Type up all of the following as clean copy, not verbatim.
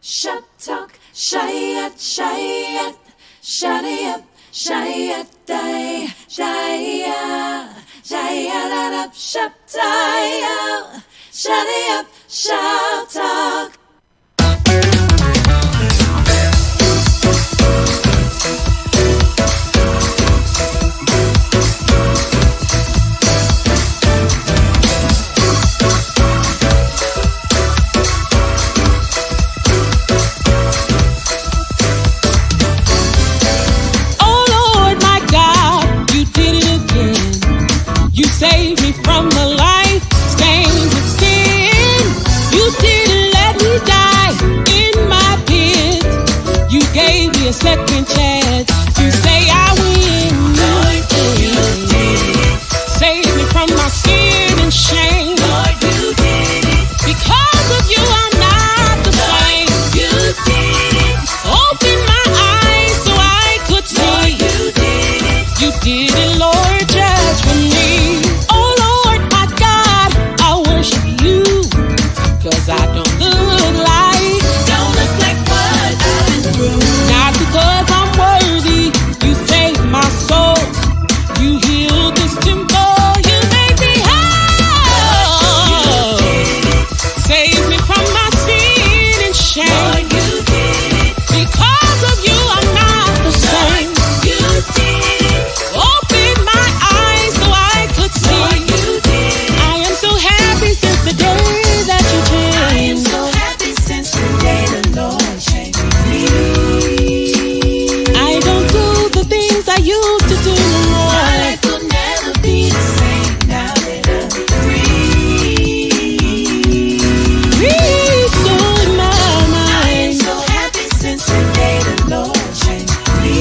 Shop talk, shayat, shayat, shaddy up, shayat, day, shaya, shayat up, shop tie, shaddy up, shop talk. Save me from a life stained with sin. You didn't let me die in my pit. You gave me a second chance to say I win. Lord, you did it. Save me from my sin and shame. Lord, you did it. Because of you, I'm not the same. You did it. Open my eyes so I could see. Lord, you did it. You did it, Lord, just for me. Cause I don't look like what I've been through. Not because I'm worthy. You saved my soul. You healed this temple. You made me whole. Save me from my sin and shame. Lord, you did it. Because of you, I'm not the same. Lord, you did it. Open my eyes so I could see. Lord, you did it. I am so happy since the day that you changed. I am so happy since the day the Lord changed me. I don't do the things I used to do no more. My life will never be the same now that I'm free. Peace in my I am mind. so happy since the day the Lord changed me.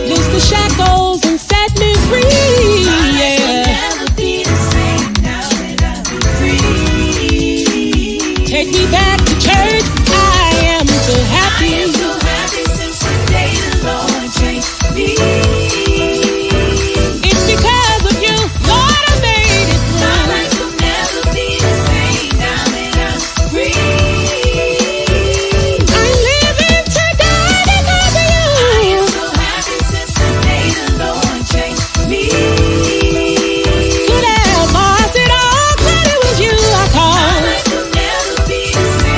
Loose the shackles and set me free. My life will Yeah. never be the same now that I'm free. Take me back to church. I am so I happy. am so happy since the day the Lord changed me. It's because of you, Lord, I made it My through. life will never be the same now that I'm free. I'm living today because of I am you. so happy since the day the Lord changed me. Could have lost it all, but it was you I My called. life will never be the same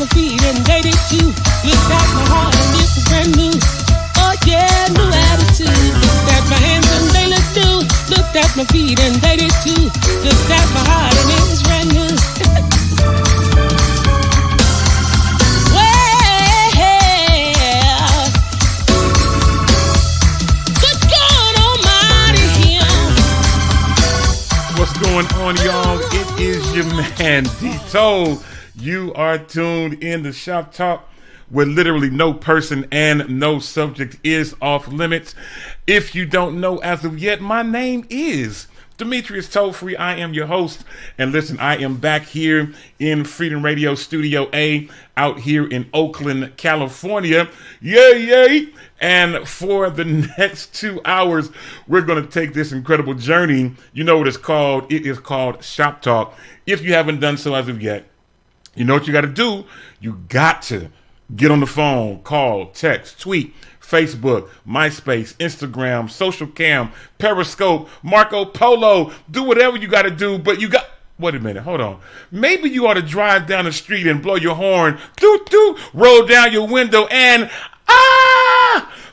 my feet and they did too. Looked at my heart and it was brand new. Oh yeah, new attitude. Looked at my hands and they looked new. Looked at my feet and they did too. Looked at my heart and it was brand new. What's going on, y'all? It is your man, D-Toe. You are tuned in to Shop Talk, where literally no person and no subject is off limits. If you don't know as of yet, my name is Demetrius Tollfree. I am your host. And listen, I am back here in Freedom Radio Studio A out here in Oakland, California. Yay! And for the next 2 hours, we're going to take this incredible journey. You know what it's called? It is called Shop Talk. If you haven't done so as of yet, you know what you got to do? You got to get on the phone, call, text, tweet, Facebook, MySpace, Instagram, Social Cam, Periscope, Marco Polo. Do whatever you got to do, but you got... Wait a minute, hold on. Maybe you ought to drive down the street and blow your horn, doot, roll down your window and...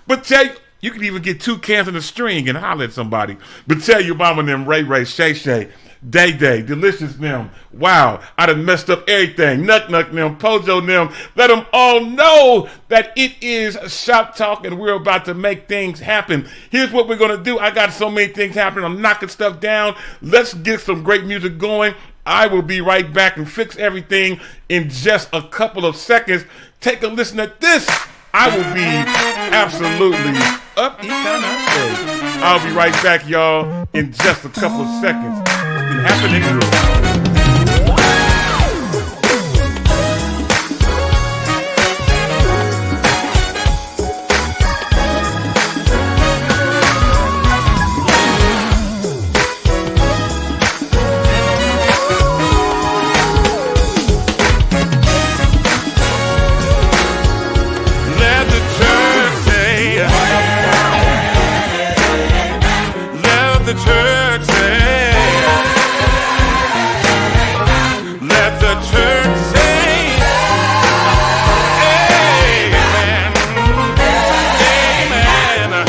But tell you can even get 2 cans in a string and holler at somebody. But tell your mama them Ray, Shay, Day, Delicious them. Wow, I done messed up everything. Nuck them, Pojo them. Let them all know that it is Shop Talk and we're about to make things happen. Here's what we're going to do. I got so many things happening. I'm knocking stuff down. Let's get some great music going. I will be right back and fix everything in just a couple of seconds. Take a listen at this. I will be absolutely up. I'll be right back, y'all, in just a couple of seconds. It's happening. The church say, let the church say, amen, amen.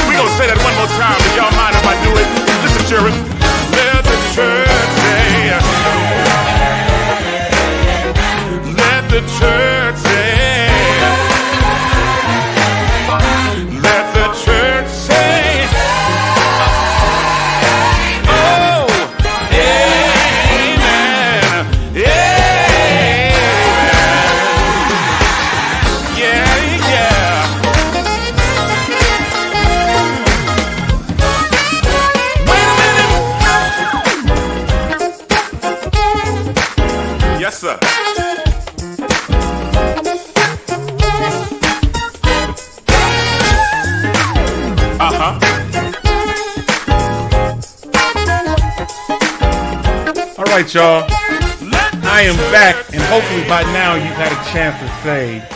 We gonna say that one more time, if y'all mind if I do it. Listen, children, let the church say, let the church say. Yes, sir. All right, y'all. I am back, and hopefully by now you've had a chance to say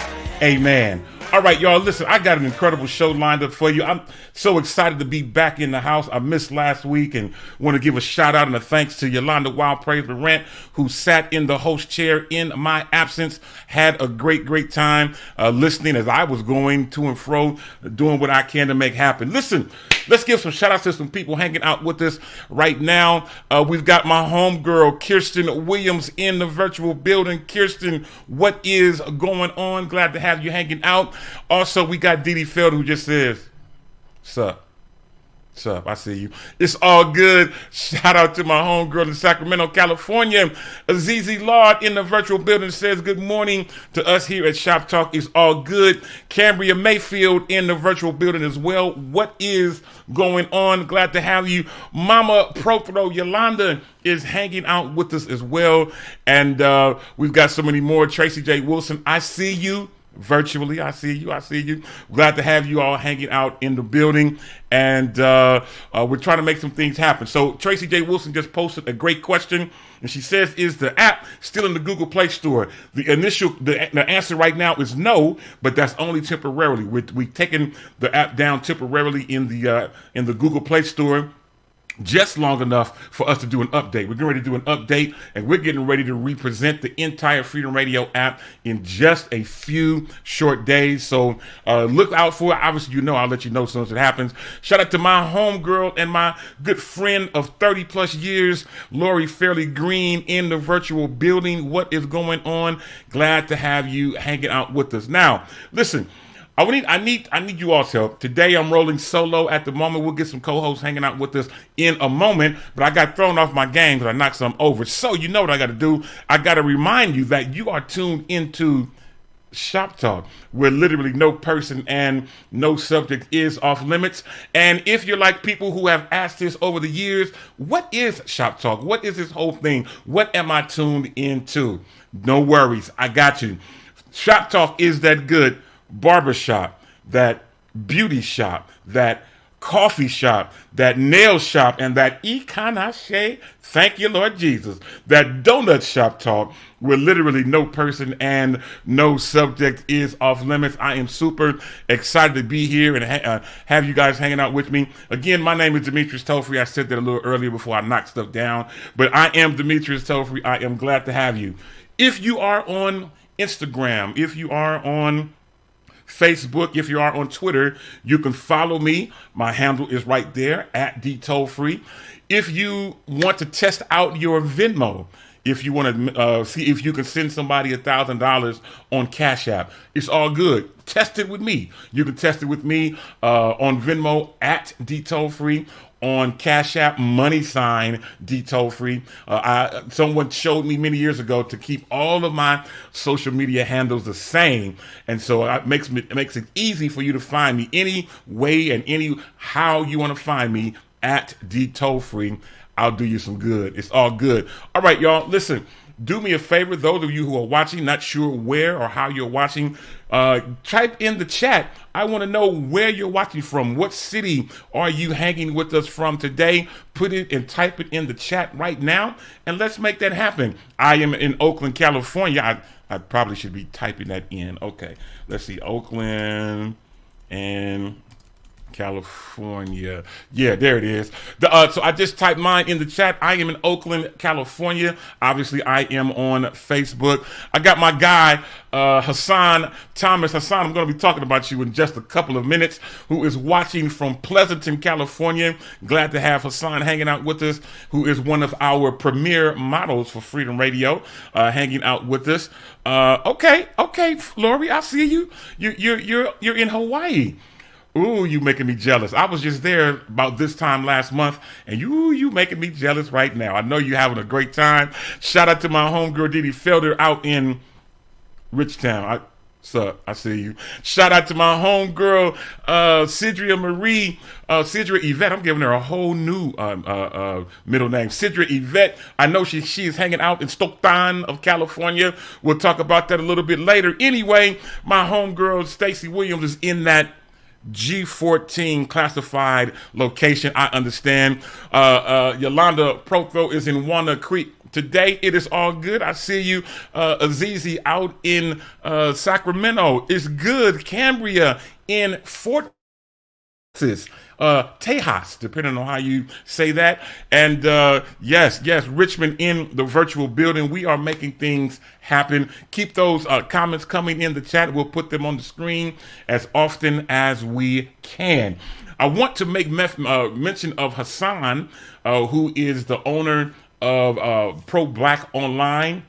amen. All right, y'all, listen, I got an incredible show lined up for you. I'm so excited to be back in the house. I missed last week and want to give a shout out and a thanks to Yolanda Wild Praise Laurent, who sat in the host chair in my absence. Had a great time listening as I was going to and fro, doing what I can to make happen. Listen, let's give some shout outs to some people hanging out with us right now. We've got my homegirl, Kirsten Williams, in the virtual building. Kirsten, what is going on? Glad to have you hanging out. Also, we got Dee Dee Feld, who just says, sup, I see you. It's all good. Shout out to my homegirl in Sacramento, California. Azizi Lard in the virtual building says good morning to us here at Shop Talk. It's all good. Cambria Mayfield in the virtual building as well. What is going on? Glad to have you. Mama Prothro Yolanda is hanging out with us as well. And we've got so many more. Tracy J. Wilson, I see you. Virtually, I see you. Glad to have you all hanging out in the building, and we're trying to make some things happen. So Tracy J. Wilson just posted a great question, and she says, "Is the app still in the Google Play Store?" The answer right now is no, but that's only temporarily. We're taking the app down temporarily in the Google Play Store. just long enough for us to do an update. We're getting ready to do an update, and we're getting ready to represent the entire Freedom Radio app in just a few short days. So look out for it. Obviously, I'll let you know as soon as it happens. Shout out to my homegirl and my good friend of 30 plus years, Lori Fairley Green, in the virtual building. What is going on? Glad to have you hanging out with us. Now, listen. I need you all's help. Today I'm rolling solo at the moment. We'll get some co-hosts hanging out with us in a moment, but I got thrown off my game because I knocked some over. So you know what I got to do. I got to remind you that you are tuned into Shop Talk, where literally no person and no subject is off limits. And if you're like people who have asked this over the years, what is Shop Talk? What is this whole thing? What am I tuned into? No worries. I got you. Shop Talk is that good barbershop, that beauty shop, that coffee shop, that nail shop, and that Ikanache, thank you, Lord Jesus, that donut shop talk, where literally no person and no subject is off limits. I am super excited to be here and have you guys hanging out with me. Again, my name is Demetrius Tofree. I said that a little earlier before I knocked stuff down, but I am Demetrius Tofree. I am glad to have you. If you are on Instagram, if you are on Facebook, if you are on Twitter, you can follow me. My handle is right there at DTollFree. If you want to test out your Venmo, if you want to see if you can send somebody $1,000 on Cash App, it's all good. Test it with me. You can test it with me on Venmo at DTollFree. On Cash App, $, DTollFree. Someone showed me many years ago to keep all of my social media handles the same, and so it makes it easy for you to find me any way and any how you want to find me at DTollFree. I'll do you some good. It's all good. All right, y'all. Listen. Do me a favor, those of you who are watching, not sure where or how you're watching, type in the chat. I want to know where you're watching from. What city are you hanging with us from today? Put it and type it in the chat right now, and let's make that happen. I am in Oakland, California. I probably should be typing that in. Okay, let's see. Oakland and California. Yeah, there it is. So I just typed mine in the chat. I am in Oakland, California. Obviously, I am on Facebook. I got my guy, Hassan Thomas. Hassan, I'm going to be talking about you in just a couple of minutes, who is watching from Pleasanton, California. Glad to have Hassan hanging out with us, who is one of our premier models for Freedom Radio, hanging out with us. Okay, Lori, I see you. You're in Hawaii. Ooh, you making me jealous. I was just there about this time last month, and you making me jealous right now. I know you having a great time. Shout out to my homegirl Didi Felder out in Richtown. I see you. Shout out to my homegirl Sidria Marie, Sidra Yvette. I'm giving her a whole new middle name, Sidra Yvette. I know she is hanging out in Stockton of California. We'll talk about that a little bit later. Anyway, my homegirl Stacey Williams is in that G14 classified location. I understand. Yolanda Protho is in Walnut Creek. Today it is all good. I see you, Azizi out in Sacramento. It's good. Cambria in Fort Tejas, depending on how you say that. And yes, Richmond in the virtual building. We are making things happen. Keep those comments coming in the chat. We'll put them on the screen as often as we can. I want to make mention of Hassan, who is the owner of Pro Black Online.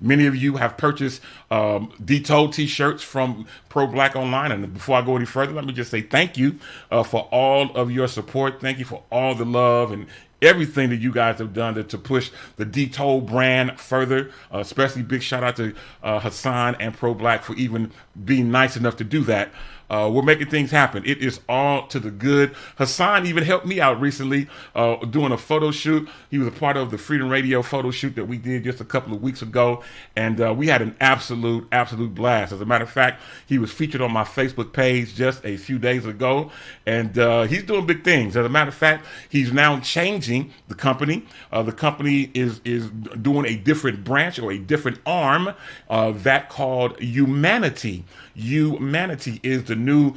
Many of you have purchased DToll t-shirts from Pro Black Online. And before I go any further, let me just say thank you for all of your support. Thank you for all the love and everything that you guys have done to push the DToll brand further. Especially big shout out to Hassan and Pro Black for even being nice enough to do that. We're making things happen. It is all to the good. Hassan even helped me out recently doing a photo shoot. He was a part of the Freedom Radio photo shoot that we did just a couple of weeks ago. And we had an absolute blast. As a matter of fact, he was featured on my Facebook page just a few days ago. And he's doing big things. As a matter of fact, he's now changing the company. The company is doing a different branch or a different arm that called Humanity. Humanity is the new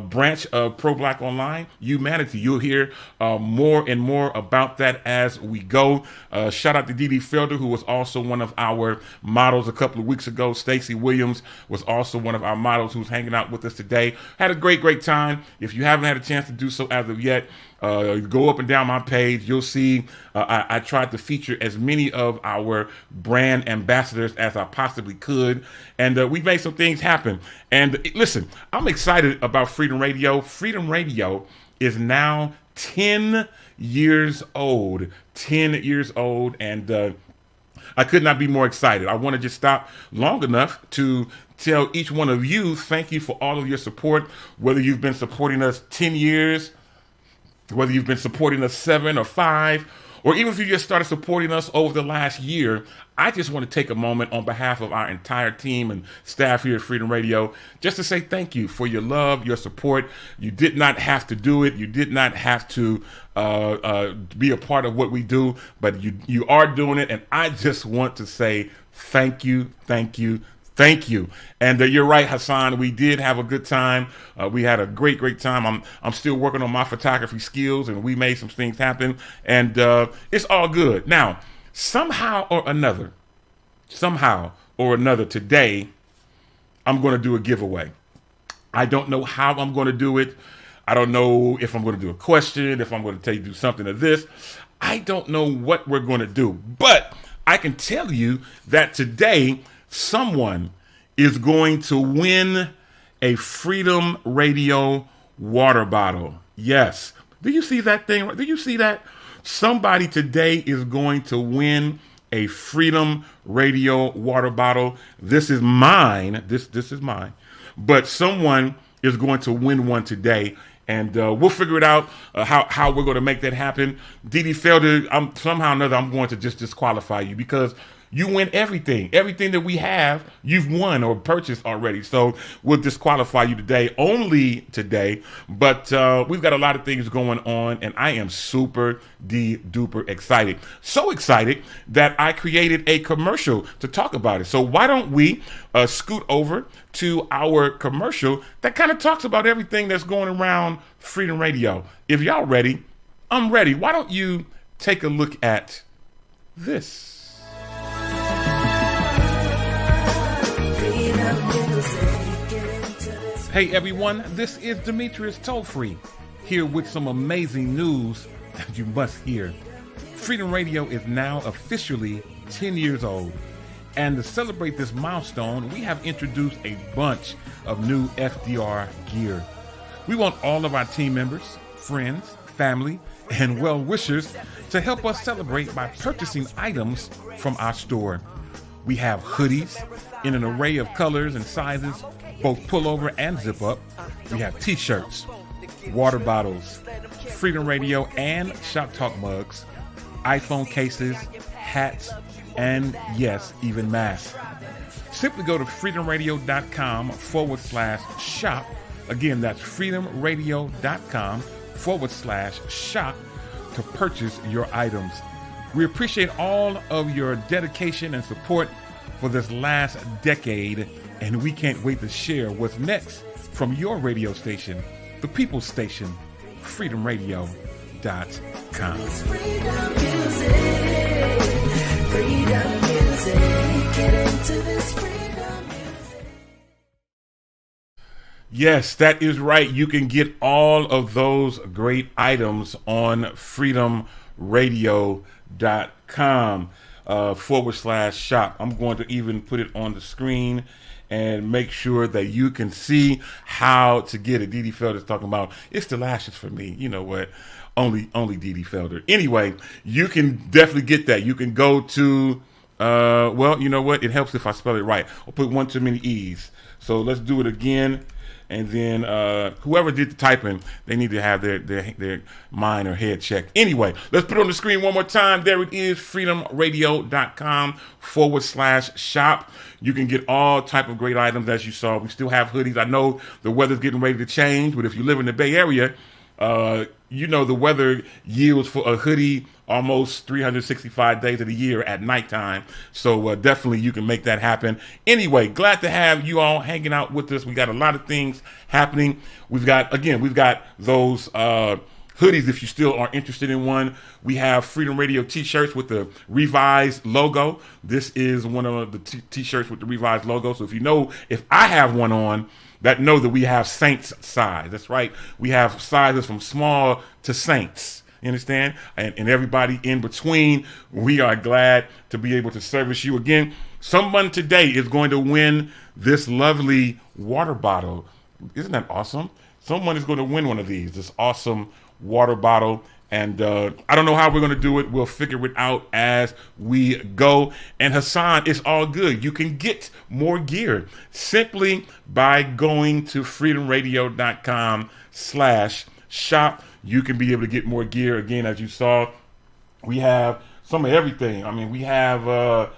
branch of Pro Black Online, Humanity. You'll hear more and more about that as we go. Shout out to Dee Dee Felder, who was also one of our models a couple of weeks ago. Stacey Williams was also one of our models who's hanging out with us today. Had a great time. If you haven't had a chance to do so as of yet, go up and down my page. You'll see I tried to feature as many of our brand ambassadors as I possibly could, and we made some things happen. And listen, I'm excited about Freedom Radio. Freedom Radio is now 10 years old. 10 years old, and I could not be more excited. I want to just stop long enough to tell each one of you thank you for all of your support, whether you've been supporting us 10 years, whether you've been supporting us 7 or 5, or even if you just started supporting us over the last year. I just want to take a moment on behalf of our entire team and staff here at Freedom Radio just to say thank you for your love, your support. You did not have to do it. You did not have to be a part of what we do, but you are doing it, and I just want to say thank you, thank you, thank you. And you're right, Hassan. We did have a good time. We had a great time. I'm still working on my photography skills, and we made some things happen. And it's all good. Now, somehow or another, today, I'm going to do a giveaway. I don't know how I'm going to do it. I don't know if I'm going to do a question, if I'm going to tell you to do something of this. I don't know what we're going to do. But I can tell you that today, someone is going to win a Freedom Radio water bottle. Yes. Do you see that thing? Do you see that? Somebody today is going to win a Freedom Radio water bottle. This is mine. This is mine. But someone is going to win one today. And we'll figure it out how we're going to make that happen. Dee Dee Felder, somehow or another, I'm going to just disqualify you because you win everything. Everything that we have, you've won or purchased already. So we'll disqualify you today, only today. But we've got a lot of things going on, and I am super duper excited. So excited that I created a commercial to talk about it. So why don't we scoot over to our commercial that kind of talks about everything that's going around Freedom Radio. If y'all ready, I'm ready. Why don't you take a look at this? Hey everyone, this is Demetrius Tollfree, here with some amazing news that you must hear. Freedom Radio is now officially 10 years old, and to celebrate this milestone, we have introduced a bunch of new FDR gear. We want all of our team members, friends, family, and well-wishers to help us celebrate by purchasing items from our store. We have hoodies in an array of colors and sizes, both pullover and zip up. We have t-shirts, water bottles, Freedom Radio and Shop Talk mugs, iPhone cases, hats, and yes, even masks. Simply go to freedomradio.com/shop. Again, that's freedomradio.com/shop to purchase your items. We appreciate all of your dedication and support for this last decade, and we can't wait to share what's next from your radio station, the People's Station, freedomradio.com. Freedom music, freedom music, get into this freedom music. Yes, that is right. You can get all of those great items on freedomradio.com /shop. I'm going to even put it on the screen and make sure that you can see how to get it. Dee Dee Felder is talking about it's the lashes for me. You know what? Only Dee Dee Felder. Anyway, you can definitely get that. You can go to well, you know what? It helps if I spell it right. I'll put one too many E's. So let's do it again. And then whoever did the typing, they need to have their mind or head checked. Anyway, let's put it on the screen one more time. There it is, freedomradio.com /shop. You can get all type of great items as you saw. We still have hoodies. I know the weather's getting ready to change, but if you live in the Bay Area, you know the weather yields for a hoodie almost 365 days of the year at nighttime. So definitely you can make that happen. Anyway, glad to have you all hanging out with us. We got a lot of things happening. We've got those hoodies if you still are interested in one. We have Freedom Radio t-shirts with the revised logo. This is one of the t-shirts with the revised logo. So if I have one on, that know that we have Saints size. That's right. We have sizes from small to Saints. You understand? And everybody in between. We are glad to be able to service you again. Someone today is going to win this lovely water bottle. Isn't that awesome? Someone is going to win one of these. This awesome water bottle. And I don't know how we're going to do it. We'll figure it out as we go. And Hassan, it's all good. You can get more gear simply by going to freedomradio.com/shop. You can be able to get more gear. Again, as you saw, we have some of everything. I mean, we have, I'm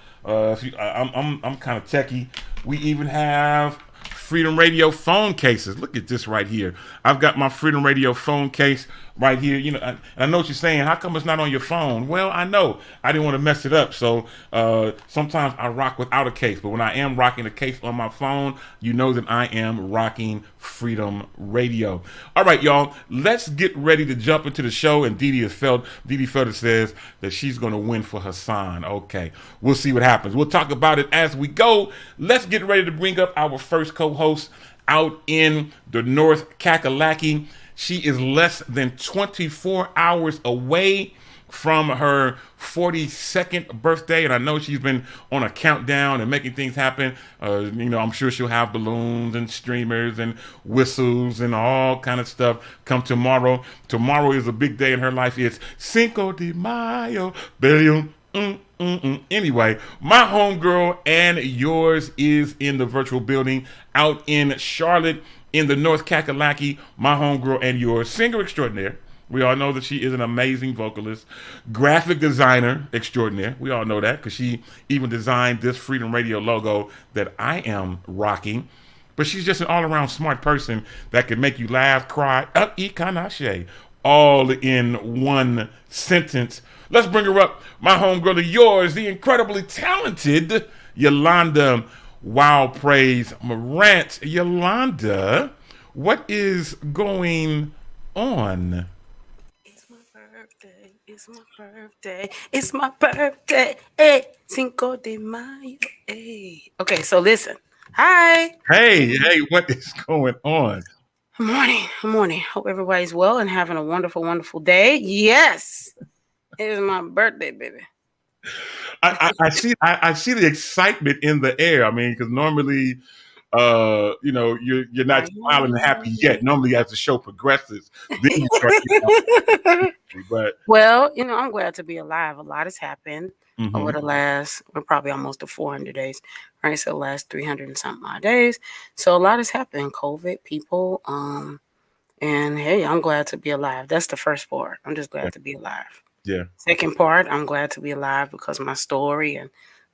kind of techie. We even have Freedom Radio phone cases. Look at this right here. I've got my Freedom Radio phone case right here. You know, I know what you're saying. How come it's not on your phone? Well, I know. I didn't want to mess it up. So sometimes I rock without a case. But when I am rocking a case on my phone, you know that I am rocking Freedom Radio. All right, y'all. Let's get ready to jump into the show. And Didi Felder says that she's going to win for Hassan. Okay. We'll see what happens. We'll talk about it as we go. Let's get ready to bring up our first co-host out in the North Kakalaki. She is less than 24 hours away from her 42nd birthday, and I know she's been on a countdown and making things happen. I'm sure she'll have balloons and streamers and whistles and all kind of stuff come tomorrow. Tomorrow is a big day in her life. It's Cinco de Mayo, billion. Anyway, my homegirl and yours is in the virtual building out in Charlotte in the North Kakalaki. My homegirl and yours, singer extraordinaire. We all know that she is an amazing vocalist, graphic designer extraordinaire. We all know that because she even designed this Freedom Radio logo that I am rocking. But she's just an all-around smart person that can make you laugh, cry, ikanache, all in one sentence. Let's bring her up, my homegirl of yours, the incredibly talented Yolanda Wow Praise Morant. Yolanda, what is going on? It's my birthday. It's my birthday. It's my birthday. Hey, Cinco de Mayo. Hey. Okay, so listen. Hi. Hey, what is going on? Good morning. Hope everybody's well and having a wonderful, wonderful day. Yes. It is my birthday, baby. I see the excitement in the air. I mean, because normally, you're not smiling and happy yet. Normally, as the show progresses, then you start getting happy. But Well, I'm glad to be alive. A lot has happened over the last, we're probably almost to 400 days, right? So the last 300 and something odd days. So a lot has happened. COVID, people, and hey, I'm glad to be alive. That's the first part. I'm just glad to be alive. yeah, Second part, I'm glad to be alive because of my story and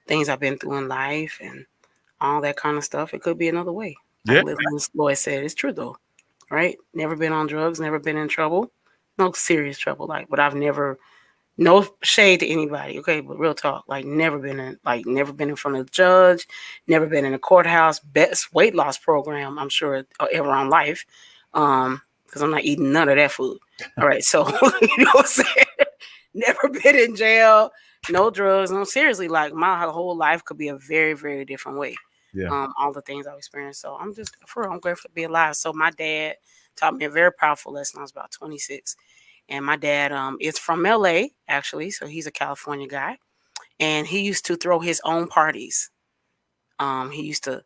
things I've been through in life and all that kind of stuff. It could be another way. Yeah. Like Liz Lloyd said, it's true though, right? Never been on drugs, never been in trouble, no serious trouble. But I've never, no shade to anybody, okay? But real talk, never been in front of the judge, never been in a courthouse. Best weight loss program, I'm sure, ever on life, because I'm not eating none of that food. All right, so you know what I'm saying. Never been in jail, no drugs, no seriously. My whole life could be a very, very different way. Yeah. All the things I've experienced. So I'm grateful to be alive. So my dad taught me a very powerful lesson. I was about 26, and my dad is from LA actually, so he's a California guy, and he used to throw his own parties. He used to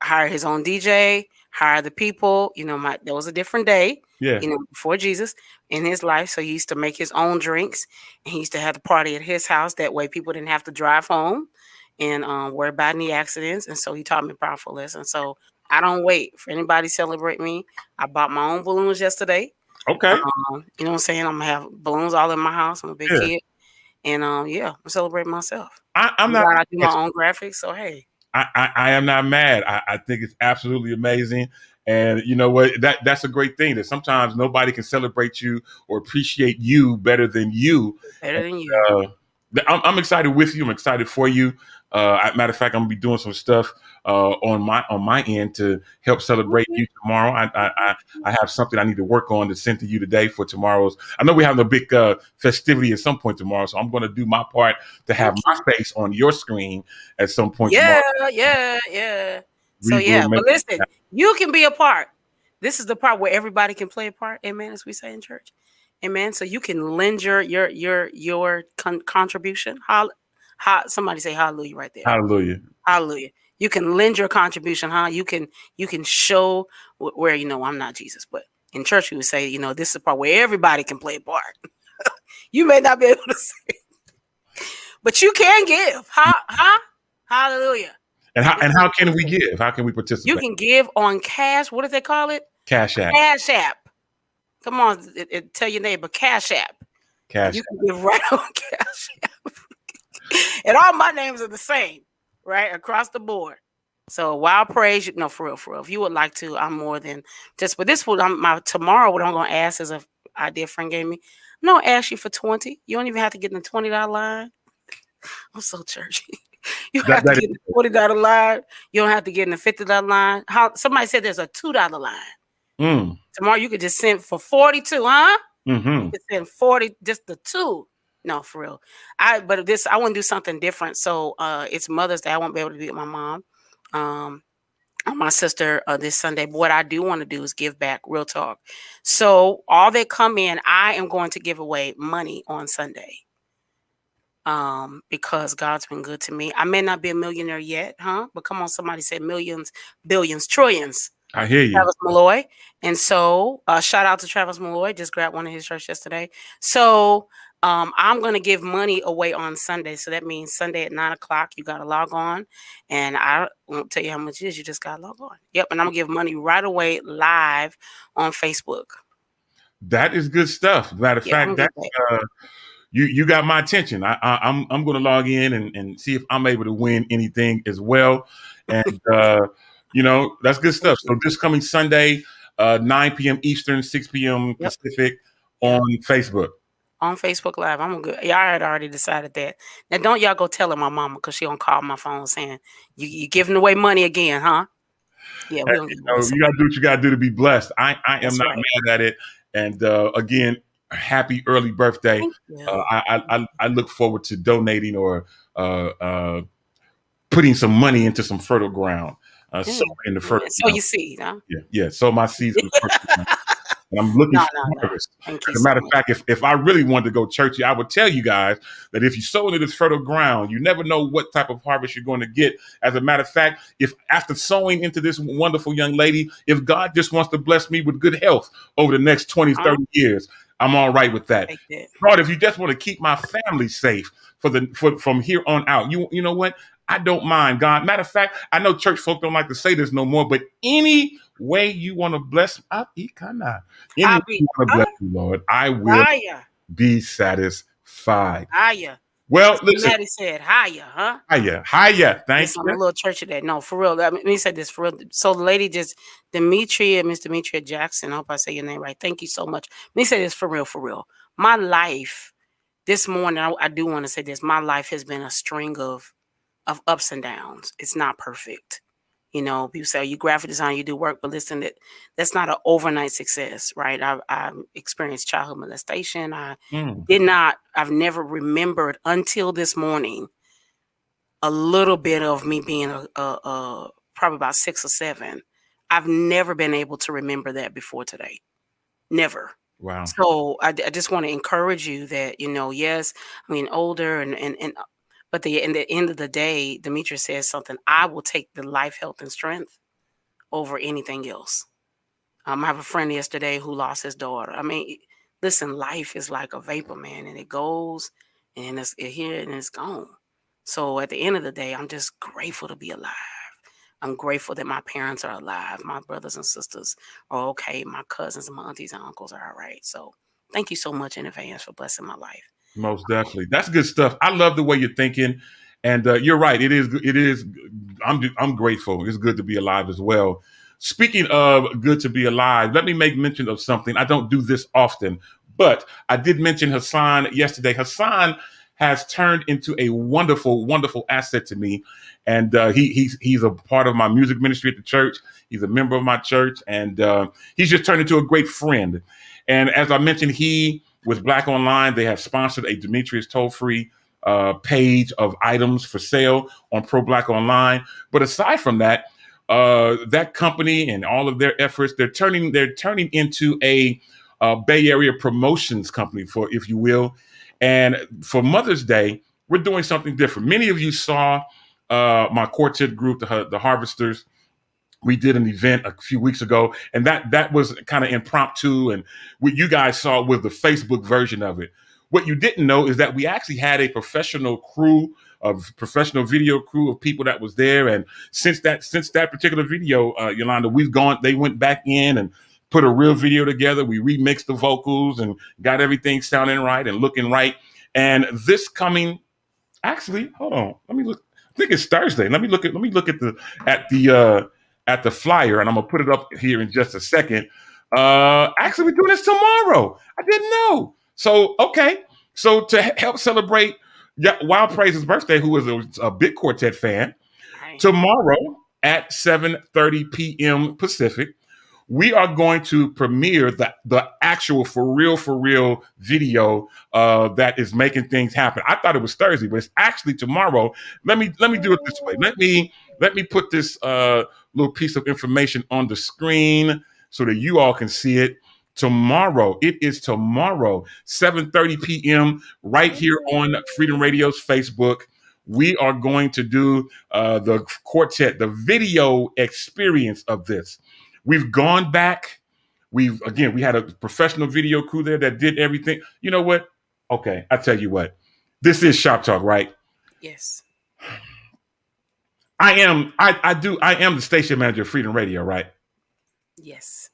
hire his own DJ, hire the people. There was a different day. Yeah. Before Jesus in his life. So he used to make his own drinks and he used to have the party at his house. That way people didn't have to drive home and worry about any accidents. And so he taught me a powerful lesson. So I don't wait for anybody to celebrate me. I bought my own balloons yesterday. Okay. You know what I'm saying? I'm going to have balloons all in my house. I'm a big kid. And I'm celebrating myself. I'm not. I do my own graphics. So, hey. I am not mad. I think it's absolutely amazing. And you know what? That's a great thing. That sometimes nobody can celebrate you or appreciate you better than you. Better than you. Uh, I'm excited with you. I'm excited for you. Matter of fact, I'm gonna be doing some stuff on my end to help celebrate you tomorrow. I have something I need to work on to send to you today for tomorrow's. I know we're having a big festivity at some point tomorrow, so I'm going to do my part to have my face on your screen at some point Yeah, tomorrow. yeah. So We will yeah, but make listen, you can be a part. This is the part where everybody can play a part. Amen, as we say in church. Amen. So you can lend your contribution. Somebody say hallelujah right there. Hallelujah. Hallelujah. You can lend your contribution, huh? You can show where I'm not Jesus, but in church we would say, this is the part where everybody can play a part. You may not be able to say, but you can give. Hallelujah. And how can we give? How can we participate? You can give on cash. What do they call it? Cash App. Cash App. Come on, tell your neighbor Cash App. Cash. You can give right on Cash App. And all my names are the same, right? Across the board. So while praise, for real. If you would like to, I'm more than just. But this would tomorrow. What I'm going to ask is an idea a friend gave me. I'm going to ask you for 20. You don't even have to get in the $20 line. I'm so churchy. You don't have to get in the $40 line. You don't have to get in the $50 line. Somebody said there's a $2 line. Tomorrow you could just send for 42, huh? Mm-hmm. You could send 40, just the 2. No, for real. I want to do something different. So it's Mother's Day. I won't be able to be with my mom. My sister this Sunday. But what I do want to do is give back, real talk. So all that come in, I am going to give away money on Sunday. Because God's been good to me. I may not be a millionaire yet, huh? But come on, somebody said millions, billions, trillions. I hear you. Travis Malloy. And so shout out to Travis Malloy. Just grabbed one of his shirts yesterday. So I'm going to give money away on Sunday. So that means Sunday at 9:00, you got to log on. And I won't tell you how much it is. You just got to log on. Yep. And I'm going to give money right away live on Facebook. That is good stuff. Matter of fact, that's you got my attention. I'm going to log in and see if I'm able to win anything as well. And, that's good stuff. So this coming Sunday, 9 p.m. Eastern, 6 p.m. Pacific on Facebook. On Facebook Live. I'm good. Y'all had already decided that. Now, don't y'all go telling my mama because she don't call my phone saying, you giving away money again, huh? Yeah, we don't give you got to do what you got to do to be blessed. I am not mad at it. And again, happy early birthday. I look forward to donating or putting some money into some fertile ground. In the fertile so you see, huh? Yeah. Sow my seeds in the fertile ground. And I'm looking for harvest. As a matter of fact, if I really wanted to go churchy, I would tell you guys that if you sow into this fertile ground, you never know what type of harvest you're going to get. As a matter of fact, if after sowing into this wonderful young lady, if God just wants to bless me with good health over the next 20, 30 years, I'm all right with that. Lord, if you just want to keep my family safe from here on out, you know what? I don't mind, God. Matter of fact, I know church folk don't like to say this no more, but any way you want to bless, you want to bless you, Lord, I will be satisfied. Well, listen. Maddie said, hiya, huh? Hiya. Thank you. I'm a little churchy that. No, for real. Let me say this for real. So the lady Miss Demetria Jackson, I hope I say your name right. Thank you so much. Let me say this for real. My life this morning, I do want to say this. My life has been a string of ups and downs. It's not perfect. People say, you graphic design, you do work, but listen, that's not an overnight success, right? I experienced childhood molestation. I've never remembered until this morning a little bit of me being probably about 6 or 7. I've never been able to remember that before today. Never. Wow. So I just want to encourage you that, yes, older but in the end of the day, Demetria says something. I will take the life, health, and strength over anything else. I have a friend yesterday who lost his daughter. Listen, life is like a vapor, man, and it goes, and it's here and it's gone. So at the end of the day, I'm just grateful to be alive. I'm grateful that my parents are alive. My brothers and sisters are okay. My cousins and my aunties and uncles are all right. So thank you so much in advance for blessing my life. Most definitely. That's good stuff. I love the way you're thinking. And you're right. It is. I'm grateful. It's good to be alive as well. Speaking of good to be alive, let me make mention of something. I don't do this often, but I did mention Hassan yesterday. Hassan has turned into a wonderful, wonderful asset to me. And he's a part of my music ministry at the church. He's a member of my church, and he's just turned into a great friend. And as I mentioned, he, with Black Online, they have sponsored a Demetrius toll-free page of items for sale on Pro Black Online. But aside from that, that company and all of their efforts, they're turning into a Bay Area promotions company, for, if you will. And for Mother's Day, we're doing something different. Many of you saw my quartet group, the Harvesters. We did an event a few weeks ago, and that was kind of impromptu. And what you guys saw was the Facebook version of it. What you didn't know is that we actually had a professional video crew of people that was there. And since that particular video, Yolanda, they went back in and put a real video together. We remixed the vocals and got everything sounding right and looking right. And this coming, actually, hold on, let me look. I think it's Thursday. Let me look at the flyer, and I'm gonna put it up here in just a second. Actually, we're doing this tomorrow. I didn't know. So, okay. So to help celebrate Wild Praise's birthday, who is a big quartet fan, tomorrow at 7:30 p.m. Pacific, we are going to premiere the actual for real video that is making things happen. I thought it was Thursday, but it's actually tomorrow. Let me do it this way. Let me put this little piece of information on the screen so that you all can see it. Tomorrow, it is tomorrow, 7:30 p.m. right here on Freedom Radio's Facebook. We are going to do the quartet, the video experience of this. We've gone back. We had a professional video crew there that did everything. You know what? Okay, I tell you what. This is Shop Talk, right? Yes. I am the station manager of Freedom Radio, right? Yes.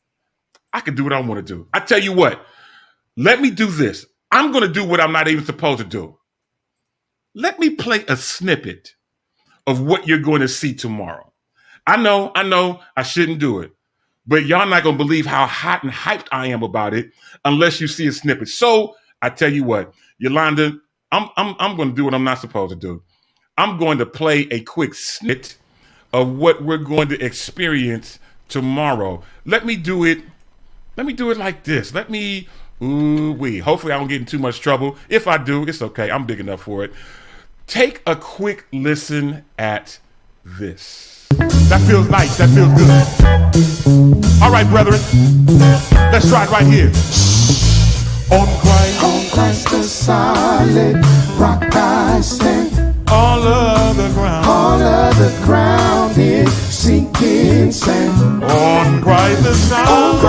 I can do what I want to do. I tell you what, let me do this. I'm going to do what I'm not even supposed to do. Let me play a snippet of what you're going to see tomorrow. I know I shouldn't do it, but y'all not going to believe how hot and hyped I am about it unless you see a snippet. So I tell you what, Yolanda, I'm going to do what I'm not supposed to do. I'm going to play a quick snippet of what we're going to experience tomorrow. Let me do it like this. Hopefully I don't get in too much trouble. If I do, it's okay. I'm big enough for it. Take a quick listen at this. That feels nice. That feels good. All right, brethren. Let's try it right here. On Christ the solid rock I stand. All of the ground is sinking sand. On Christ the solid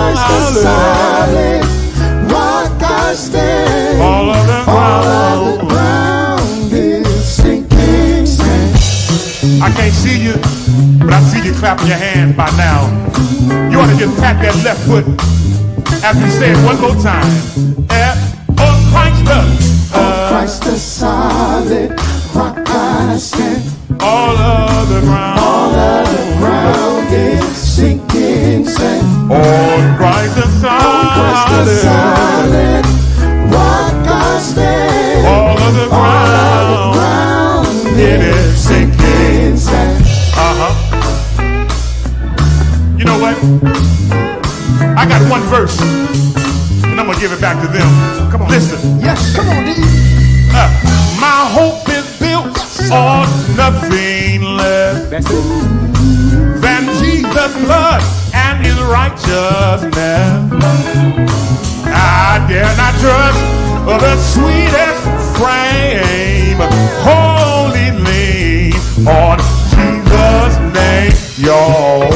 rock I stand. All of the ground is sinking sand. I can't see you, but I see you clapping your hands by now. You ought to just pat that left foot as we say it one more time. On Christ the solid rock I stand. All of the ground is sinking sand. On Christ the solid rock I stand. All of the ground it is sinking sand. You know what? I got one verse, and I'm gonna give it back to them. Come on, listen. Yes, come on, D. My hope is built on nothing less than Jesus' blood and his righteousness. I dare not trust the sweetest frame, wholly lean on Jesus' name, y'all.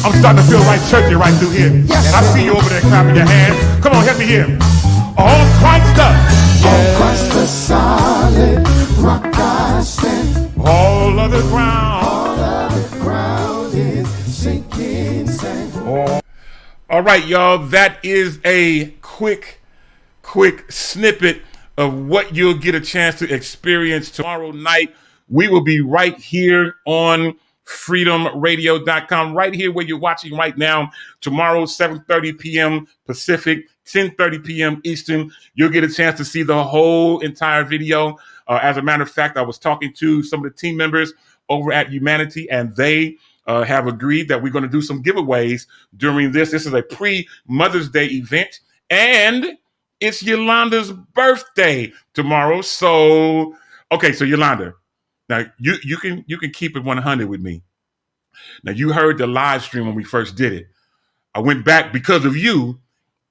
I'm starting to feel right churchy right through here. Yes, I see you over there clapping your hands. Come on, help me here. On Christ the solid rock I stand. All of the ground is sinking sand. All right, y'all. That is a quick snippet of what you'll get a chance to experience tomorrow night. We will be right here on freedomradio.com, right here where you're watching right now. Tomorrow, 7:30 p.m. Pacific, 10:30 p.m. Eastern. You'll get a chance to see the whole entire video. As a matter of fact, I was talking to some of the team members over at Humanity, and they have agreed that we're going to do some giveaways during this. This is a pre-Mother's Day event, and it's Yolanda's birthday tomorrow. So, okay, so Yolanda, now you can keep it 100 with me. Now you heard the live stream when we first did it. I went back because of you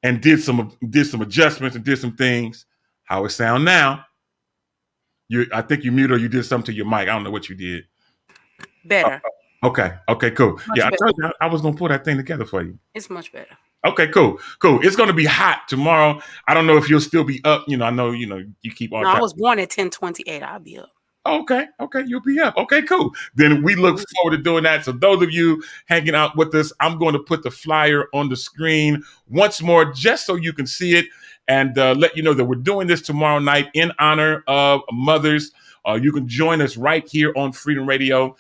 and did some adjustments and did some things. How it sound now? I think you muted or you did something to your mic. I don't know what you did. Better. Okay, cool. Much Yeah, I better. told you I was gonna pull that thing together for you. It's much better. Okay, cool. It's gonna be hot tomorrow. I don't know if you'll still be up. I know you keep all. No, I was born at 10:28. I'll be up. Okay, you'll be up. Okay, cool. Then we look forward to doing that. So those of you hanging out with us, I'm going to put the flyer on the screen once more, just so you can see it and let you know that we're doing this tomorrow night in honor of mothers. You can join us right here on Freedom Radio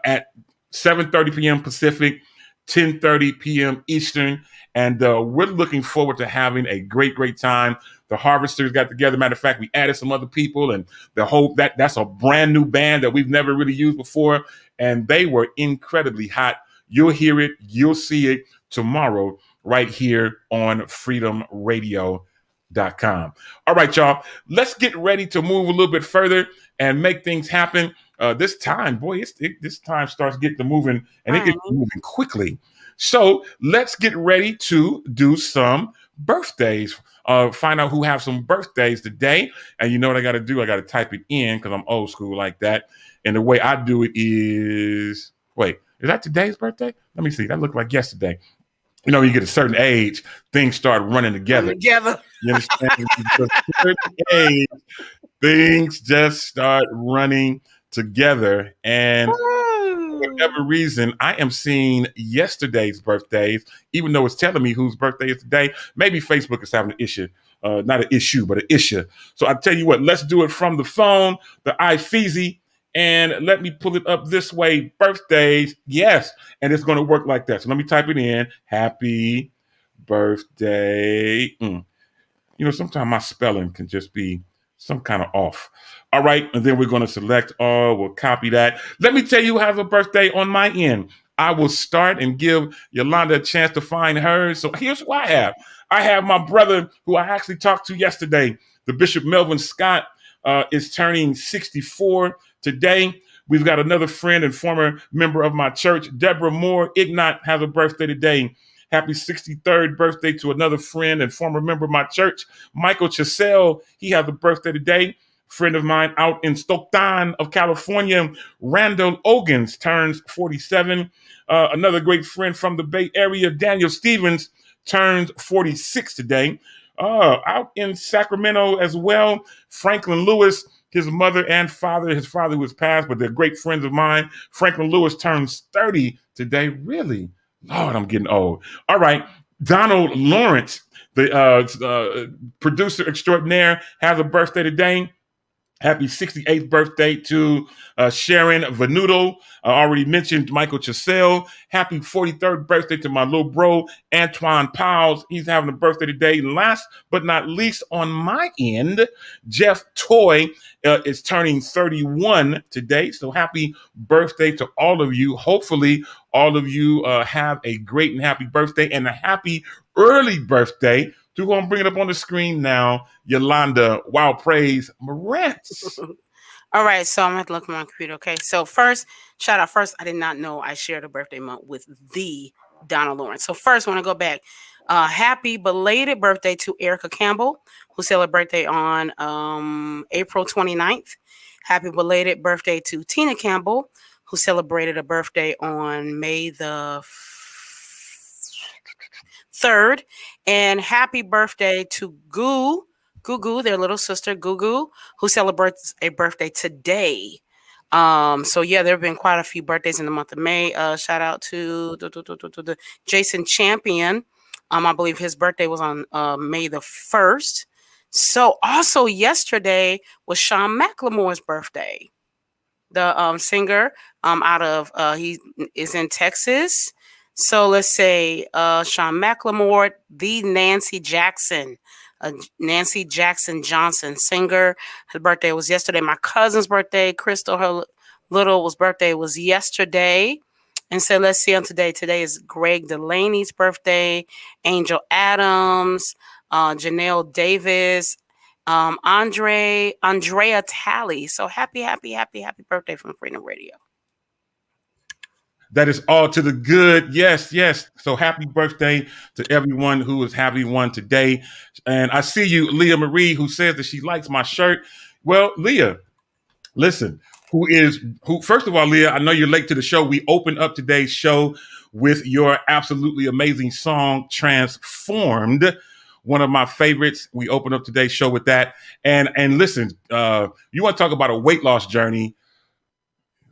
at 7:30 p.m. Pacific, 10:30 p.m. Eastern. And we're looking forward to having a great time. The Harvesters got together. Matter of fact, we added some other people, and the whole that's a brand new band that we've never really used before. And they were incredibly hot. You'll hear it, you'll see it tomorrow right here on freedomradio.com. All right, y'all. Let's get ready to move a little bit further and make things happen. This time, boy, this time starts getting to moving, and it gets moving quickly. So let's get ready to do some birthdays. Find out who have some birthdays today. And you know what I got to do? I got to type it in because I'm old school like that. And the way I do it is, wait, is that today's birthday? Let me see. That looked like yesterday. You get a certain age, things start running together. You understand? A certain age, things just start running together. And for whatever reason, I am seeing yesterday's birthdays, even though it's telling me whose birthday is today. Maybe Facebook is having an issue. Not an issue, but an issue. So I tell you what, let's do it from the phone, the iFeezy, and let me pull it up this way. Birthdays, yes. And it's going to work like that. So let me type it in. Happy birthday. Sometimes my spelling can just be some kind of off. All right. And then we're going to select all. We'll copy that. Let me tell you who has a birthday on my end. I will start and give Yolanda a chance to find hers. So here's what I have. I have my brother who I actually talked to yesterday. The Bishop Melvin Scott is turning 64 today. We've got another friend and former member of my church, Deborah Moore Ignat, has a birthday today. Happy 63rd birthday to another friend and former member of my church, Michael Chisel. He has a birthday today. Friend of mine out in Stockton of California, Randall Ogans, turns 47. Another great friend from the Bay Area, Daniel Stevens, turns 46 today. Out in Sacramento as well, Franklin Lewis, his mother and father, his father who has passed, but they're great friends of mine. Franklin Lewis turns 30 today. Really? Lord, I'm getting old. All right. Donald Lawrence, the producer extraordinaire, has a birthday today. Happy 68th birthday to Sharon Venuto. I already mentioned Michael Chisel. Happy 43rd birthday to my little bro, Antoine Powles. He's having a birthday today. Last but not least, on my end, Jeff Toy is turning 31 today. So happy birthday to all of you. Hopefully, all of you have a great and happy birthday and a happy early birthday. We're going to bring it up on the screen now. Yolanda, Wild Praise Morantz. All right, so I'm going to have to look at my computer, okay? So first, shout out first, I did not know I shared a birthday month with the Donald Lawrence. So first, I want to go back. Happy belated birthday to Erica Campbell, who celebrated birthday on April 29th. Happy belated birthday to Tina Campbell, who celebrated a birthday on May the 3rd. And happy birthday to Gugu, their little sister Gugu, who celebrates a birthday today. So yeah, there have been quite a few birthdays in the month of May. Shout out to the Jason Champion. I believe his birthday was on May the 1st. So also yesterday was Sean McLemore's birthday. the singer out of he is in Texas. So let's say Sean McLemore, the Nancy Jackson Johnson, singer. Her birthday was yesterday. My cousin's birthday, Crystal, her little's birthday was yesterday. And so let's see on today. Today is Greg Delaney's birthday, Angel Adams, Janelle Davis, Andrea Talley. So happy birthday from Freedom Radio. That is all to the good. Yes, yes. So happy birthday to everyone who is having one today. And I see you, Leah Marie, who says that she likes my shirt. Well, Leah, listen, first of all, Leah, I know you're late to the show. We opened up today's show with your absolutely amazing song, Transformed. One of my favorites. We opened up today's show with that. And listen, you want to talk about a weight loss journey.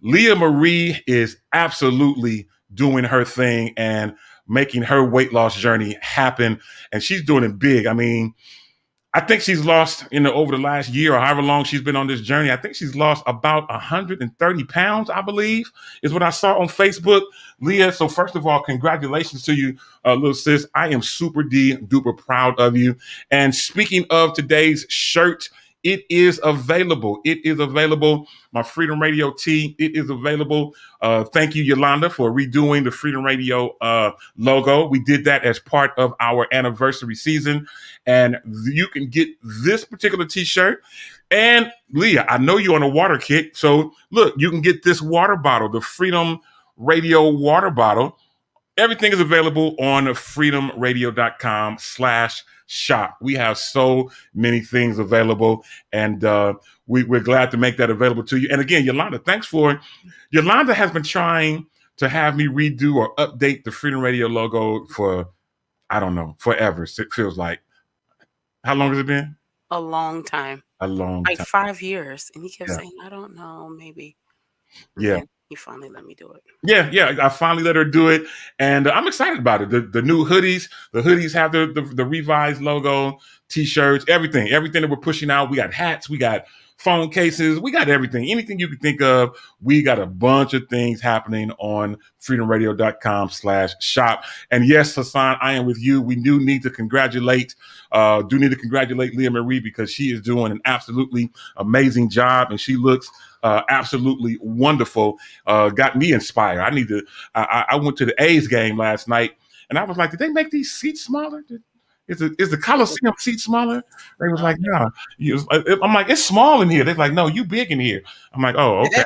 Leah Marie is absolutely doing her thing and making her weight loss journey happen. And she's doing it big. I mean, I think she's lost over the last year or however long she's been on this journey. I think she's lost about 130 pounds, I believe, is what I saw on Facebook. Leah, so first of all, congratulations to you, little sis. I am super duper proud of you. And speaking of today's shirt, it is available. It is available. My Freedom Radio tee, it is available. Thank you, Yolanda, for redoing the Freedom Radio logo. We did that as part of our anniversary season. And you can get this particular t-shirt. And Leah, I know you're on a water kick. So look, you can get this water bottle, the Freedom Radio water bottle. Everything is available on freedomradio.com/shop. We have so many things available, and we're glad to make that available to you. And again, Yolanda, thanks for Yolanda has been trying to have me redo or update the Freedom Radio logo for, I don't know, forever. It feels like. How long has it been? A long time. A long like time. 5 years. And he kept Yeah. saying, I don't know, maybe. Yeah. And he finally let me do it. Yeah. I finally let her do it, and I'm excited about it. The new hoodies, have the revised logo, t-shirts, everything that we're pushing out. We got hats, we got phone cases, we got everything. Anything you can think of, we got a bunch of things happening on freedomradio.com/shop. And yes, Hassan, I am with you. We do need to congratulate Leah Marie, because she is doing an absolutely amazing job, and she looks absolutely wonderful. Got me inspired. I went to the A's game last night, and I was like, did they make these seats smaller? Is the Coliseum seat smaller? They was like, no. I'm like, it's small in here. They're like, no, you big in here. I'm like, oh, okay.